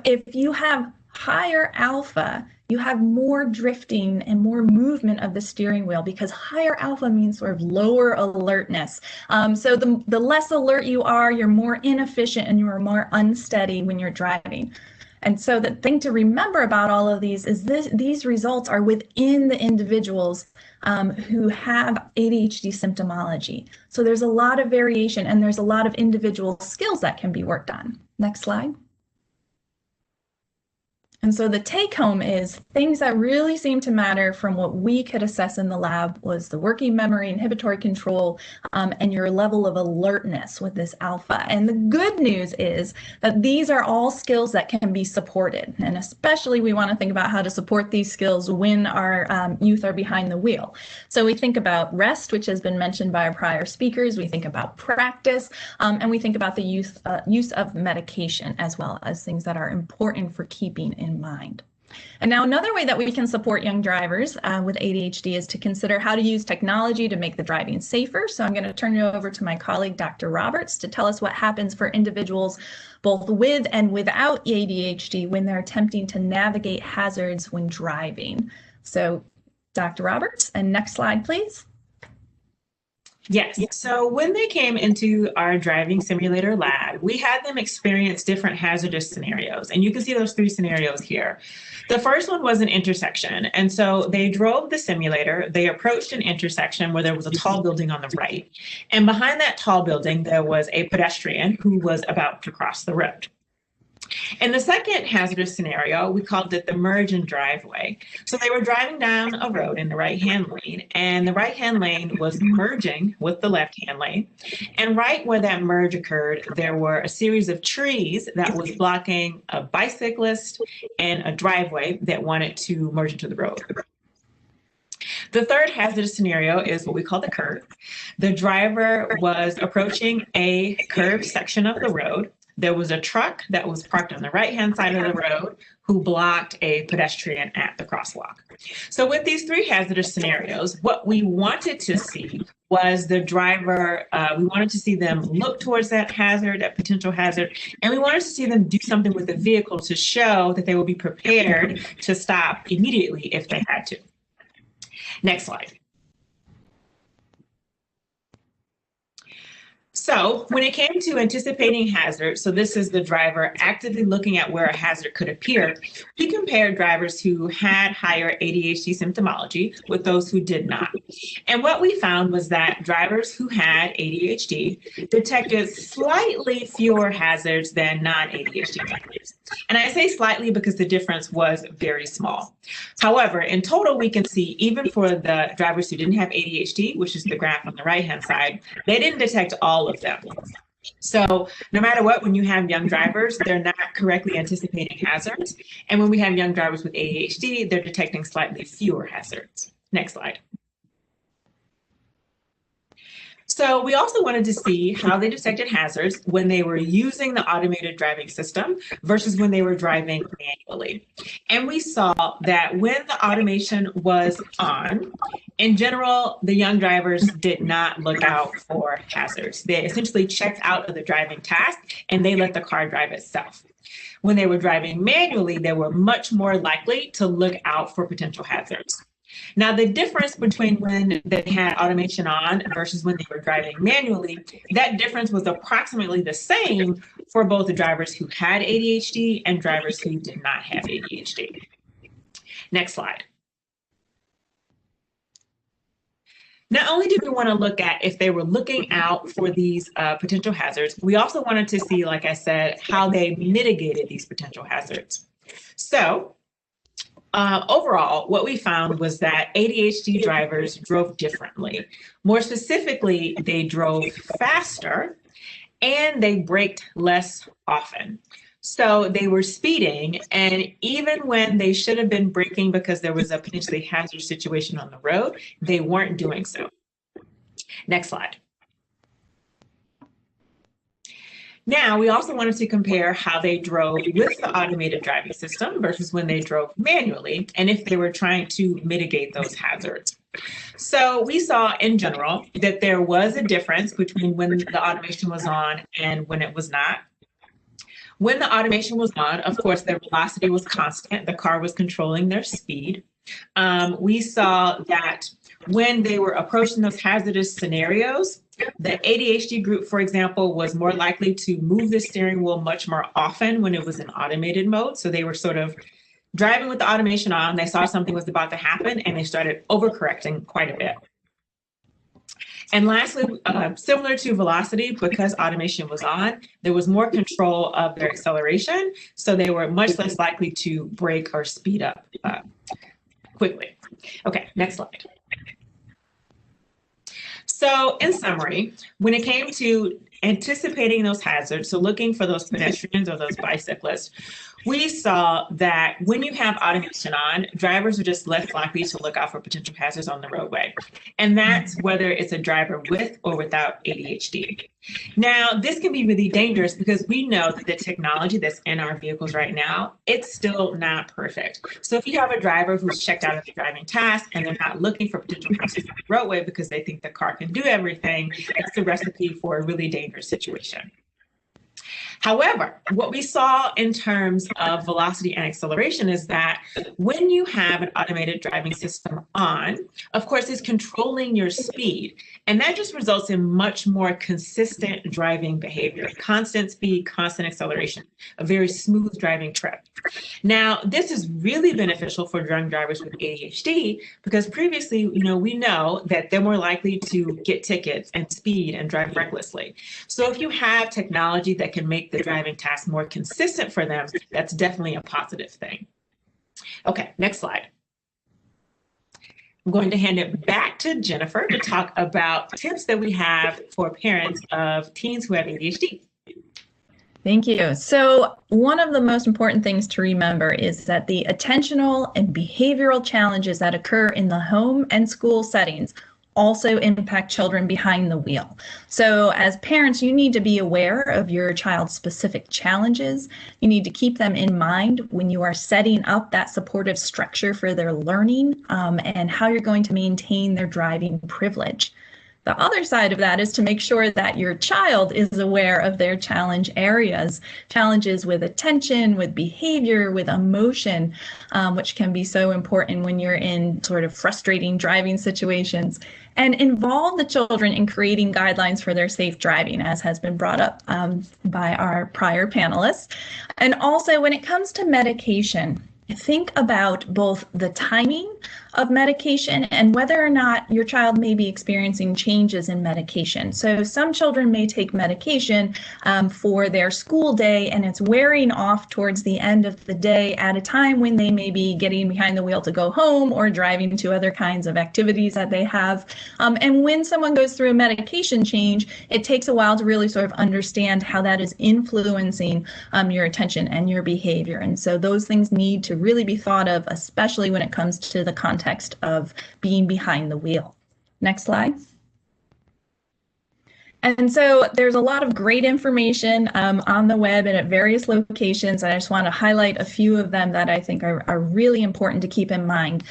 if you have higher alpha, you have more drifting and more movement of the steering wheel, because higher alpha means sort of lower alertness. So the less alert you are, you're more inefficient and you're more unsteady when you're driving. And so the thing to remember about all of these is these results are within the individuals who have ADHD symptomology. So there's a lot of variation and there's a lot of individual skills that can be worked on. Next slide. And so the take home is things that really seem to matter from what we could assess in the lab was the working memory, inhibitory control, and your level of alertness with this alpha. And the good news is that these are all skills that can be supported. And especially we want to think about how to support these skills when our youth are behind the wheel. So we think about rest, which has been mentioned by our prior speakers. We think about practice, and we think about the use of medication as well as things that are important for keeping in mind. And now another way that we can support young drivers with ADHD is to consider how to use technology to make the driving safer. So I'm going to turn it over to my colleague, Dr. Roberts, to tell us what happens for individuals both with and without ADHD when they're attempting to navigate hazards when driving. So Dr. Roberts, and next slide, please. Yes. So when they came into our driving simulator lab, we had them experience different hazardous scenarios. And you can see those three scenarios here. The first one was an intersection. And so they drove the simulator. They approached an intersection where there was a tall building on the right. And behind that tall building, there was a pedestrian who was about to cross the road. In the second hazardous scenario, we called it the merge and driveway. So they were driving down a road in the right-hand lane, and the right-hand lane was merging with the left-hand lane. And right where that merge occurred, there were a series of trees that was blocking a bicyclist and a driveway that wanted to merge into the road. The third hazardous scenario is what we call the curve. The driver was approaching a curved section of the road. There was a truck that was parked on the right-hand side of the road who blocked a pedestrian at the crosswalk. So with these three hazardous scenarios, what we wanted to see was the driver, we wanted to see them look towards that hazard, that potential hazard, and we wanted to see them do something with the vehicle to show that they will be prepared to stop immediately if they had to. Next slide. So when it came to anticipating hazards, so this is the driver actively looking at where a hazard could appear, we compared drivers who had higher ADHD symptomology with those who did not. And what we found was that drivers who had ADHD detected slightly fewer hazards than non-ADHD drivers. And I say slightly because the difference was very small. However, in total, we can see even for the drivers who didn't have ADHD, which is the graph on the right-hand side, they didn't detect all of them. So no matter what, when you have young drivers, they're not correctly anticipating hazards. And when we have young drivers with ADHD, they're detecting slightly fewer hazards. Next slide. So we also wanted to see how they detected hazards when they were using the automated driving system versus when they were driving manually. And we saw that when the automation was on, in general, the young drivers did not look out for hazards. They essentially checked out of the driving task and they let the car drive itself. When they were driving manually, they were much more likely to look out for potential hazards. Now, the difference between when they had automation on versus when they were driving manually, that difference was approximately the same for both the drivers who had ADHD and drivers who did not have ADHD. Next slide. Not only did we want to look at if they were looking out for these potential hazards, we also wanted to see, like I said, how they mitigated these potential hazards. So, overall, what we found was that ADHD drivers drove differently. More specifically, they drove faster and they braked less often. So they were speeding, and even when they should have been braking because there was a potentially hazardous situation on the road, they weren't doing so. Next slide. Now, we also wanted to compare how they drove with the automated driving system versus when they drove manually, and if they were trying to mitigate those hazards. So we saw in general that there was a difference between when the automation was on and when it was not. When the automation was on, of course, their velocity was constant. The car was controlling their speed. We saw that when they were approaching those hazardous scenarios, the ADHD group, for example, was more likely to move the steering wheel much more often when it was in automated mode. So they were sort of driving with the automation on, they saw something was about to happen, and they started overcorrecting quite a bit. And lastly, similar to velocity, because automation was on, there was more control of their acceleration, so they were much less likely to brake or speed up quickly. Okay, next slide. So in summary, when it came to anticipating those hazards, so looking for those pedestrians or those bicyclists, we saw that when you have automation on, drivers are just less likely to look out for potential hazards on the roadway. And that's whether it's a driver with or without ADHD. Now, this can be really dangerous because we know that the technology that's in our vehicles right now, it's still not perfect. So if you have a driver who's checked out of the driving task and they're not looking for potential hazards on the roadway because they think the car can do everything, it's a recipe for a really dangerous situation. However, what we saw in terms of velocity and acceleration is that when you have an automated driving system on, of course, it's controlling your speed. And that just results in much more consistent driving behavior, constant speed, constant acceleration, a very smooth driving trip. Now, this is really beneficial for young drivers with ADHD because previously, we know that they're more likely to get tickets and speed and drive recklessly. So if you have technology that can make the driving task more consistent for them, that's definitely a positive thing. Okay, next slide. I'm going to hand it back to Jennifer to talk about tips that we have for parents of teens who have ADHD. Thank you. So one of the most important things to remember is that the attentional and behavioral challenges that occur in the home and school settings also impact children behind the wheel. So as parents, you need to be aware of your child's specific challenges. You need to keep them in mind when you are setting up that supportive structure for their learning and how you're going to maintain their driving privilege. The other side of that is to make sure that your child is aware of their challenge areas, challenges with attention, with behavior, with emotion, which can be so important when you're in sort of frustrating driving situations, and involve the children in creating guidelines for their safe driving, as has been brought up by our prior panelists. And also when it comes to medication, think about both the timing of medication and whether or not your child may be experiencing changes in medication. So some children may take medication for their school day and it's wearing off towards the end of the day at a time when they may be getting behind the wheel to go home or driving to other kinds of activities that they have. And when someone goes through a medication change, it takes a while to really sort of understand how that is influencing your attention and your behavior. And so those things need to really be thought of, especially when it comes to the context of being behind the wheel. Next slide. And so there's a lot of great information on the web and at various locations. And I just want to highlight a few of them that I think are really important to keep in mind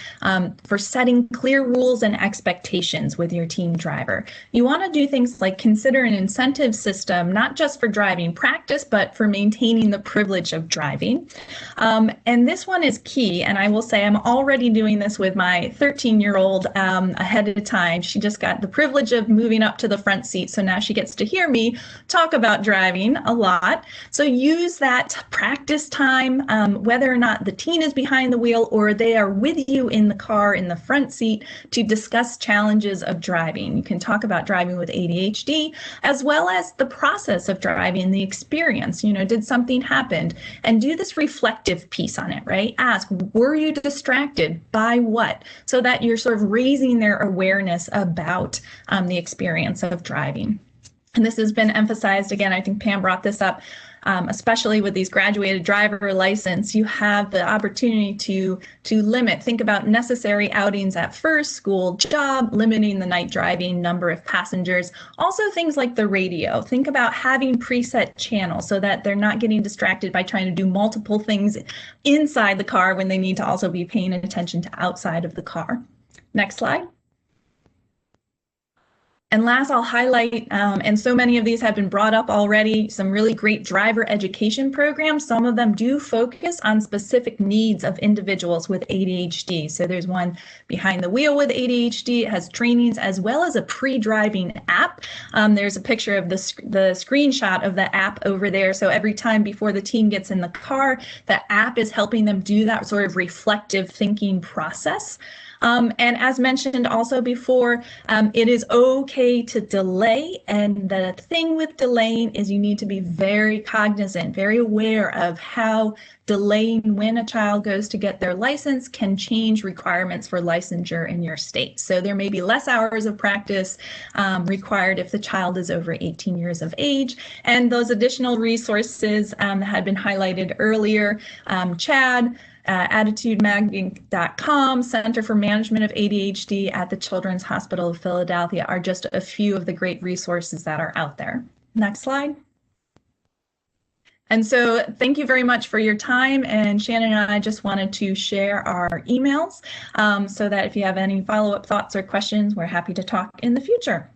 for setting clear rules and expectations with your teen driver. You want to do things like consider an incentive system, not just for driving practice, but for maintaining the privilege of driving. And this one is key. And I will say I'm already doing this with my 13-year-old ahead of time. She just got the privilege of moving up to the front seat. So now she gets to hear me talk about driving a lot. So use that practice time, whether or not the teen is behind the wheel or they are with you in the car in the front seat, to discuss challenges of driving. You can talk about driving with ADHD as well as the process of driving, the experience. Did something happen? And do this reflective piece on it, right? Ask, were you distracted by what? So that you're sort of raising their awareness about the experience of driving. And this has been emphasized again, I think Pam brought this up. especially with these graduated driver license, you have the opportunity to limit, think about necessary outings at first, school, job, limiting the night driving, number of passengers. Also things like the radio. Think about having preset channels so that they're not getting distracted by trying to do multiple things inside the car when they need to also be paying attention to outside of the car. Next slide. And last, I'll highlight, and so many of these have been brought up already, some really great driver education programs. Some of them do focus on specific needs of individuals with ADHD. So there's one behind the wheel with ADHD. It has trainings as well as a pre-driving app. There's a picture of the screenshot of the app over there. So every time before the team gets in the car, the app is helping them do that sort of reflective thinking process. And as mentioned also before, it is okay to delay. And the thing with delaying is you need to be very cognizant, very aware of how delaying when a child goes to get their license can change requirements for licensure in your state. So there may be less hours of practice required if the child is over 18 years of age. And those additional resources had been highlighted earlier. CHAD, attitudemag.com, Center for Management of ADHD at the Children's Hospital of Philadelphia are just a few of the great resources that are out there. Next slide. And so thank you very much for your time. And Shannon and I just wanted to share our emails so that if you have any follow-up thoughts or questions, we're happy to talk in the future.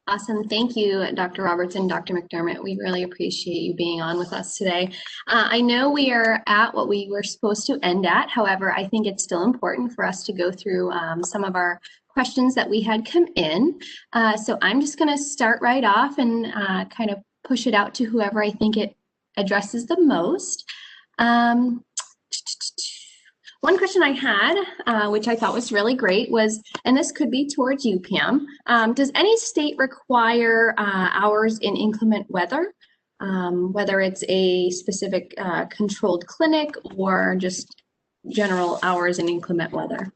Awesome. Thank you, Dr. Roberts and Dr. McDermott. We really appreciate you being on with us today. I know we are at what we were supposed to end at. However, I think it's still important for us to go through some of our questions that we had come in. So I'm just going to start right off and kind of push it out to whoever I think it addresses the most. One question I had, which I thought was really great, was, and this could be towards you, Pam, does any state require hours in inclement weather, whether it's a specific controlled clinic or just general hours in inclement weather?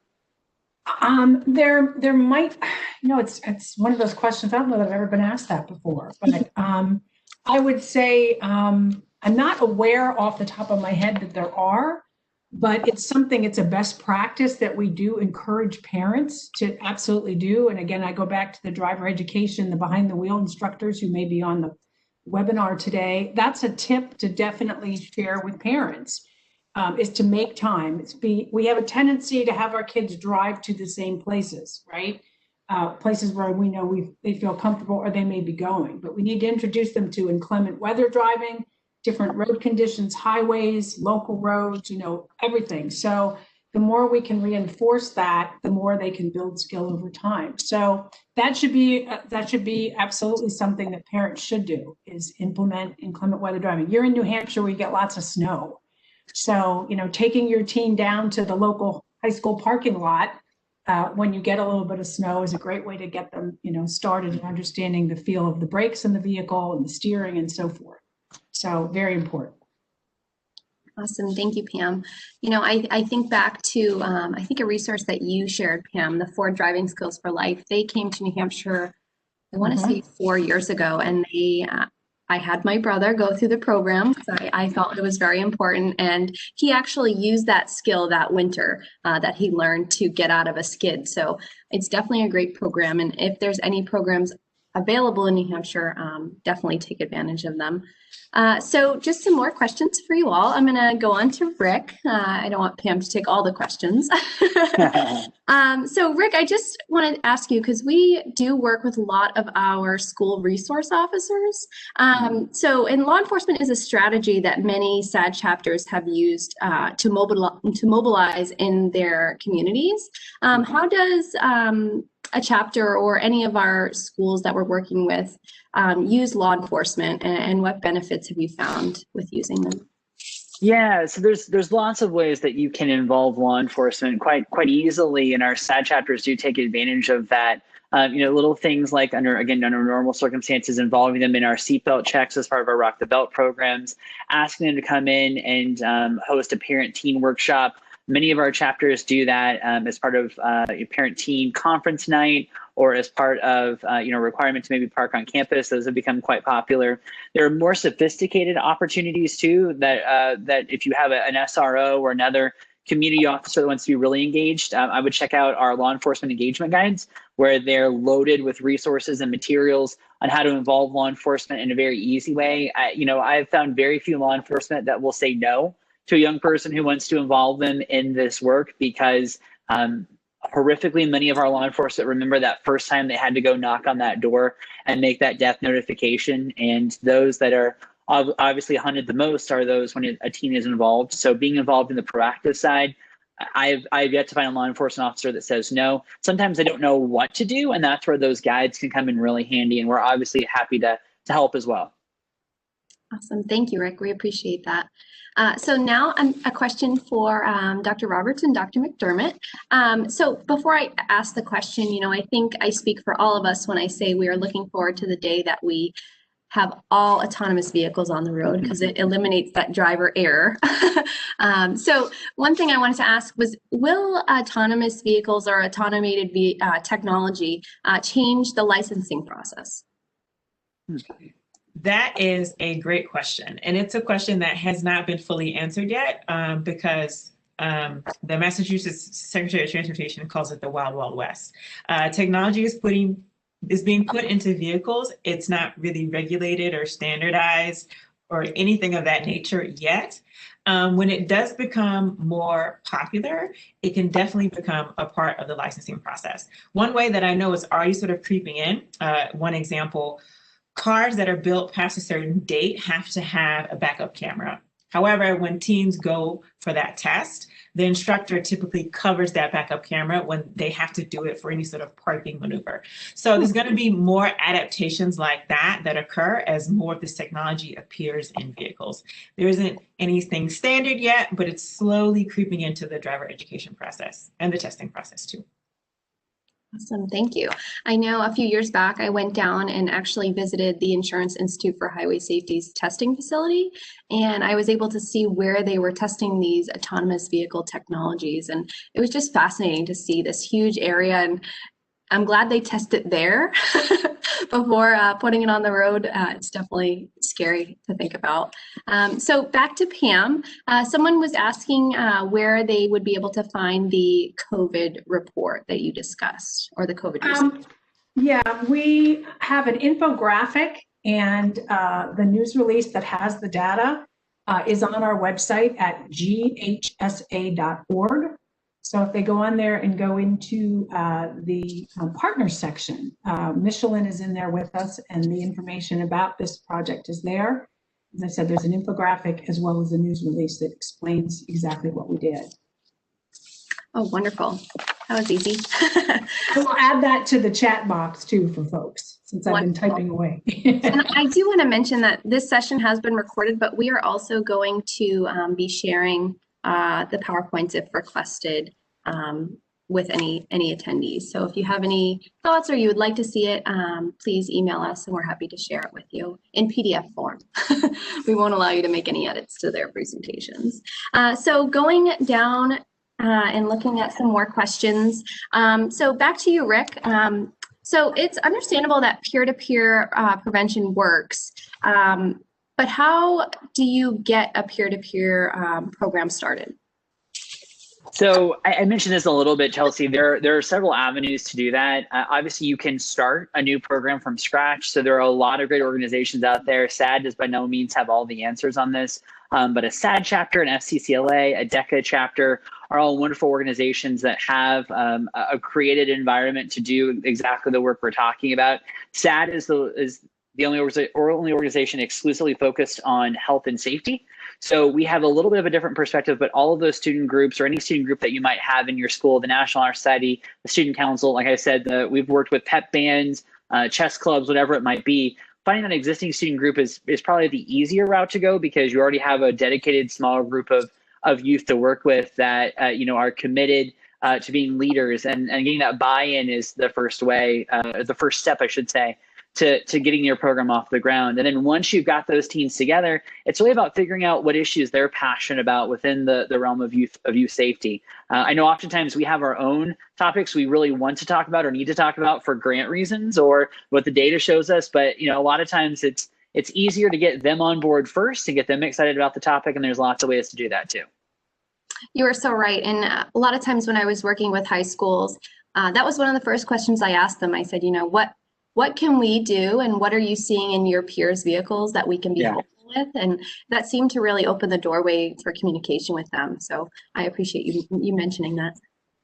There might, it's one of those questions. I don't know that I've ever been asked that before, but I would say I'm not aware off the top of my head that there are. But it's a best practice that we do encourage parents to absolutely do. And again, I go back to the driver education, the behind the wheel instructors who may be on the webinar today. That's a tip to definitely share with parents, is to make time. We have a tendency to have our kids drive to the same places, right? Places where we know they feel comfortable or they may be going, but we need to introduce them to inclement weather driving, different road conditions, highways, local roads, everything. So the more we can reinforce that, the more they can build skill over time. So that should be absolutely something that parents should do, is implement inclement weather driving. You're in New Hampshire, we get lots of snow. So, taking your teen down to the local high school parking lot when you get a little bit of snow is a great way to get them, started in understanding the feel of the brakes in the vehicle and the steering and so forth. So very important. Awesome. Thank you, Pam. I think back to, I think a resource that you shared, Pam, the Ford Driving Skills for Life. They came to New Hampshire, I want to say 4 years ago, and I had my brother go through the program because I felt it was very important. And he actually used that skill that winter that he learned to get out of a skid. So it's definitely a great program. And if there's any programs available in New Hampshire, definitely take advantage of them. So just some more questions for you all. I'm going to go on to Rick. I don't want Pam to take all the questions. So Rick, I just want to ask you, because we do work with a lot of our school resource officers. So in law enforcement is a strategy that many SAD chapters have used to mobilize in their communities. How does a chapter or any of our schools that we're working with use law enforcement, and what benefits have you found with using them? Yeah, so there's lots of ways that you can involve law enforcement quite easily, and our SAD chapters do take advantage of that. Little things like under normal circumstances, involving them in our seatbelt checks as part of our Rock the Belt programs, asking them to come in and host a parent-teen workshop Many of our chapters do that as part of a parent-teen conference night, or as part of requirement to maybe park on campus. Those have become quite popular. There are more sophisticated opportunities too that if you have an SRO or another community officer that wants to be really engaged, I would check out our law enforcement engagement guides, where they're loaded with resources and materials on how to involve law enforcement in a very easy way. I've found very few law enforcement that will say no to a young person who wants to involve them in this work, because horrifically, many of our law enforcement remember that first time they had to go knock on that door and make that death notification. And those that are obviously hunted the most are those when a teen is involved. So being involved in the proactive side, I've yet to find a law enforcement officer that says no. Sometimes they don't know what to do, and that's where those guides can come in really handy. And we're obviously happy to help as well. Awesome. Thank you, Rick. We appreciate that. So now a question for Dr. Roberts and Dr. McDermott. So before I ask the question, I think I speak for all of us when I say we are looking forward to the day that we have all autonomous vehicles on the road, because it eliminates that driver error. So one thing I wanted to ask was, will autonomous vehicles or automated technology change the licensing process? That is a great question. And it's a question that has not been fully answered yet because the Massachusetts Secretary of Transportation calls it the Wild Wild West. Technology is being put into vehicles. It's not really regulated or standardized or anything of that nature yet. When it does become more popular, it can definitely become a part of the licensing process. One way that I know is already sort of creeping in, one example, cars that are built past a certain date have to have a backup camera. However, when teens go for that test, the instructor typically covers that backup camera when they have to do it for any sort of parking maneuver. So there's going to be more adaptations like that occur as more of this technology appears in vehicles. There isn't anything standard yet, but it's slowly creeping into the driver education process and the testing process too. Awesome, thank you. I know a few years back, I went down and actually visited the Insurance Institute for Highway Safety's testing facility, and I was able to see where they were testing these autonomous vehicle technologies, and it was just fascinating to see this huge area, and I'm glad they test it there before putting it on the road. It's definitely scary to think about. So back to Pam, someone was asking where they would be able to find the COVID report that you discussed, or the COVID research. Yeah, we have an infographic, and the news release that has the data is on our website at GHSA.org. So if they go on there and go into the partners section, Michelin is in there with us, and the information about this project is there. As I said, there's an infographic as well as a news release that explains exactly what we did. Oh, wonderful. That was easy. We'll add that to the chat box too for folks, since I've been typing away. And I do want to mention that this session has been recorded, but we are also going to be sharing the PowerPoints if requested with any attendees. So if you have any thoughts or you would like to see it, please email us and we're happy to share it with you in PDF form. We won't allow you to make any edits to their presentations. So going down and looking at some more questions. So back to you, Rick. So it's understandable that peer-to-peer prevention works, but how do you get a peer-to-peer program started? So I mentioned this a little bit, Chelsie. There are several avenues to do that. Obviously, you can start a new program from scratch. So there are a lot of great organizations out there. SAD does by no means have all the answers on this, but a SAD chapter, an FCCLA, a DECA chapter are all wonderful organizations that have a created environment to do exactly the work we're talking about. SAD is the only organization exclusively focused on health and safety. So we have a little bit of a different perspective, but all of those student groups or any student group that you might have in your school, the National Honor Society, the Student Council, like I said, we've worked with pep bands, chess clubs, whatever it might be. Finding an existing student group is probably the easier route to go because you already have a dedicated smaller group of youth to work with that are committed to being leaders, and getting that buy-in is the first way, the first step, I should say, to getting your program off the ground. And then once you've got those teams together, it's really about figuring out what issues they're passionate about within the realm of youth safety. I know oftentimes we have our own topics we really want to talk about or need to talk about for grant reasons or what the data shows us, but a lot of times it's easier to get them on board first and get them excited about the topic, and there's lots of ways to do that too. You are so right. And a lot of times when I was working with high schools, that was one of the first questions I asked them. I said, what can we do, and what are you seeing in your peers' vehicles that we can be helpful with? And that seemed to really open the doorway for communication with them. So I appreciate you mentioning that.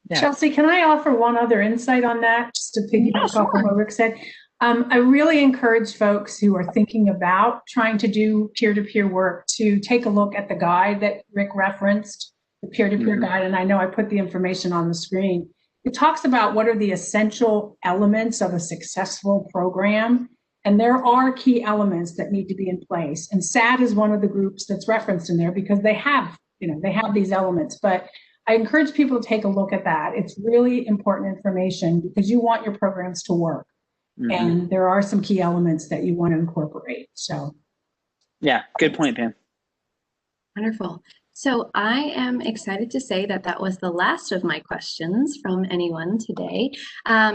Yeah. Chelsie, can I offer one other insight on that, just to piggyback off of what Rick said? I really encourage folks who are thinking about trying to do peer-to-peer work to take a look at the guide that Rick referenced, the peer-to-peer guide, and I know I put the information on the screen. It talks about what are the essential elements of a successful program, and there are key elements that need to be in place. And SAD is one of the groups that's referenced in there because they have these elements. But I encourage people to take a look at that. It's really important information because you want your programs to work, and there are some key elements that you want to incorporate. So, yeah, good point, Pam. Wonderful. So I am excited to say that that was the last of my questions from anyone today.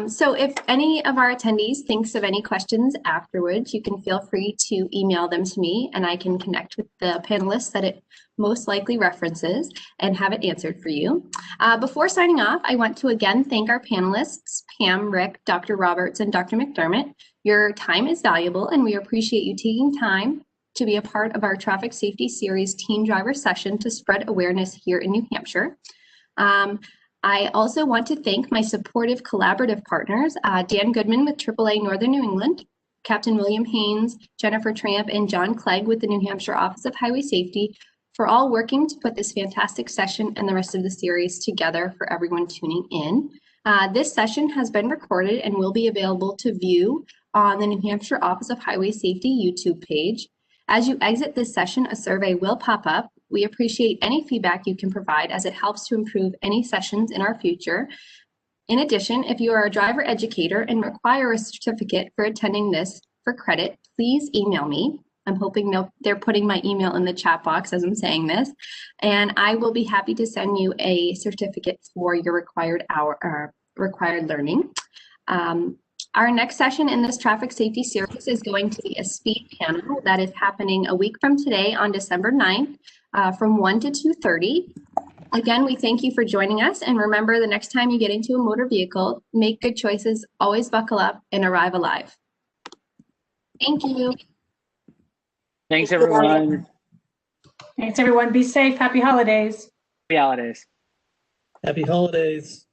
So if any of our attendees thinks of any questions afterwards, you can feel free to email them to me and I can connect with the panelists that it most likely references and have it answered for you. Before signing off, I want to again thank our panelists, Pam, Rick, Dr. Roberts, and Dr. McDermott. Your time is valuable and we appreciate you taking time to be a part of our Traffic Safety Series Teen Driver session to spread awareness here in New Hampshire. I also want to thank my supportive collaborative partners, Dan Goodman with AAA Northern New England, Captain William Haynes, Jennifer Tramp, and John Clegg with the New Hampshire Office of Highway Safety for all working to put this fantastic session and the rest of the series together for everyone tuning in. This session has been recorded and will be available to view on the New Hampshire Office of Highway Safety YouTube page. As you exit this session, a survey will pop up. We appreciate any feedback you can provide as it helps to improve any sessions in our future. In addition, if you are a driver educator and require a certificate for attending this for credit, please email me. I'm hoping they're putting my email in the chat box as I'm saying this, and I will be happy to send you a certificate for your required learning. Our next session in this traffic safety series is going to be a speed panel that is happening a week from today on December 9th from 1 to 2:30. Again, we thank you for joining us, and remember, the next time you get into a motor vehicle, make good choices, always buckle up, and arrive alive. Thank you. Thanks, everyone. Thanks, everyone. Be safe. Happy holidays. Happy holidays. Happy holidays.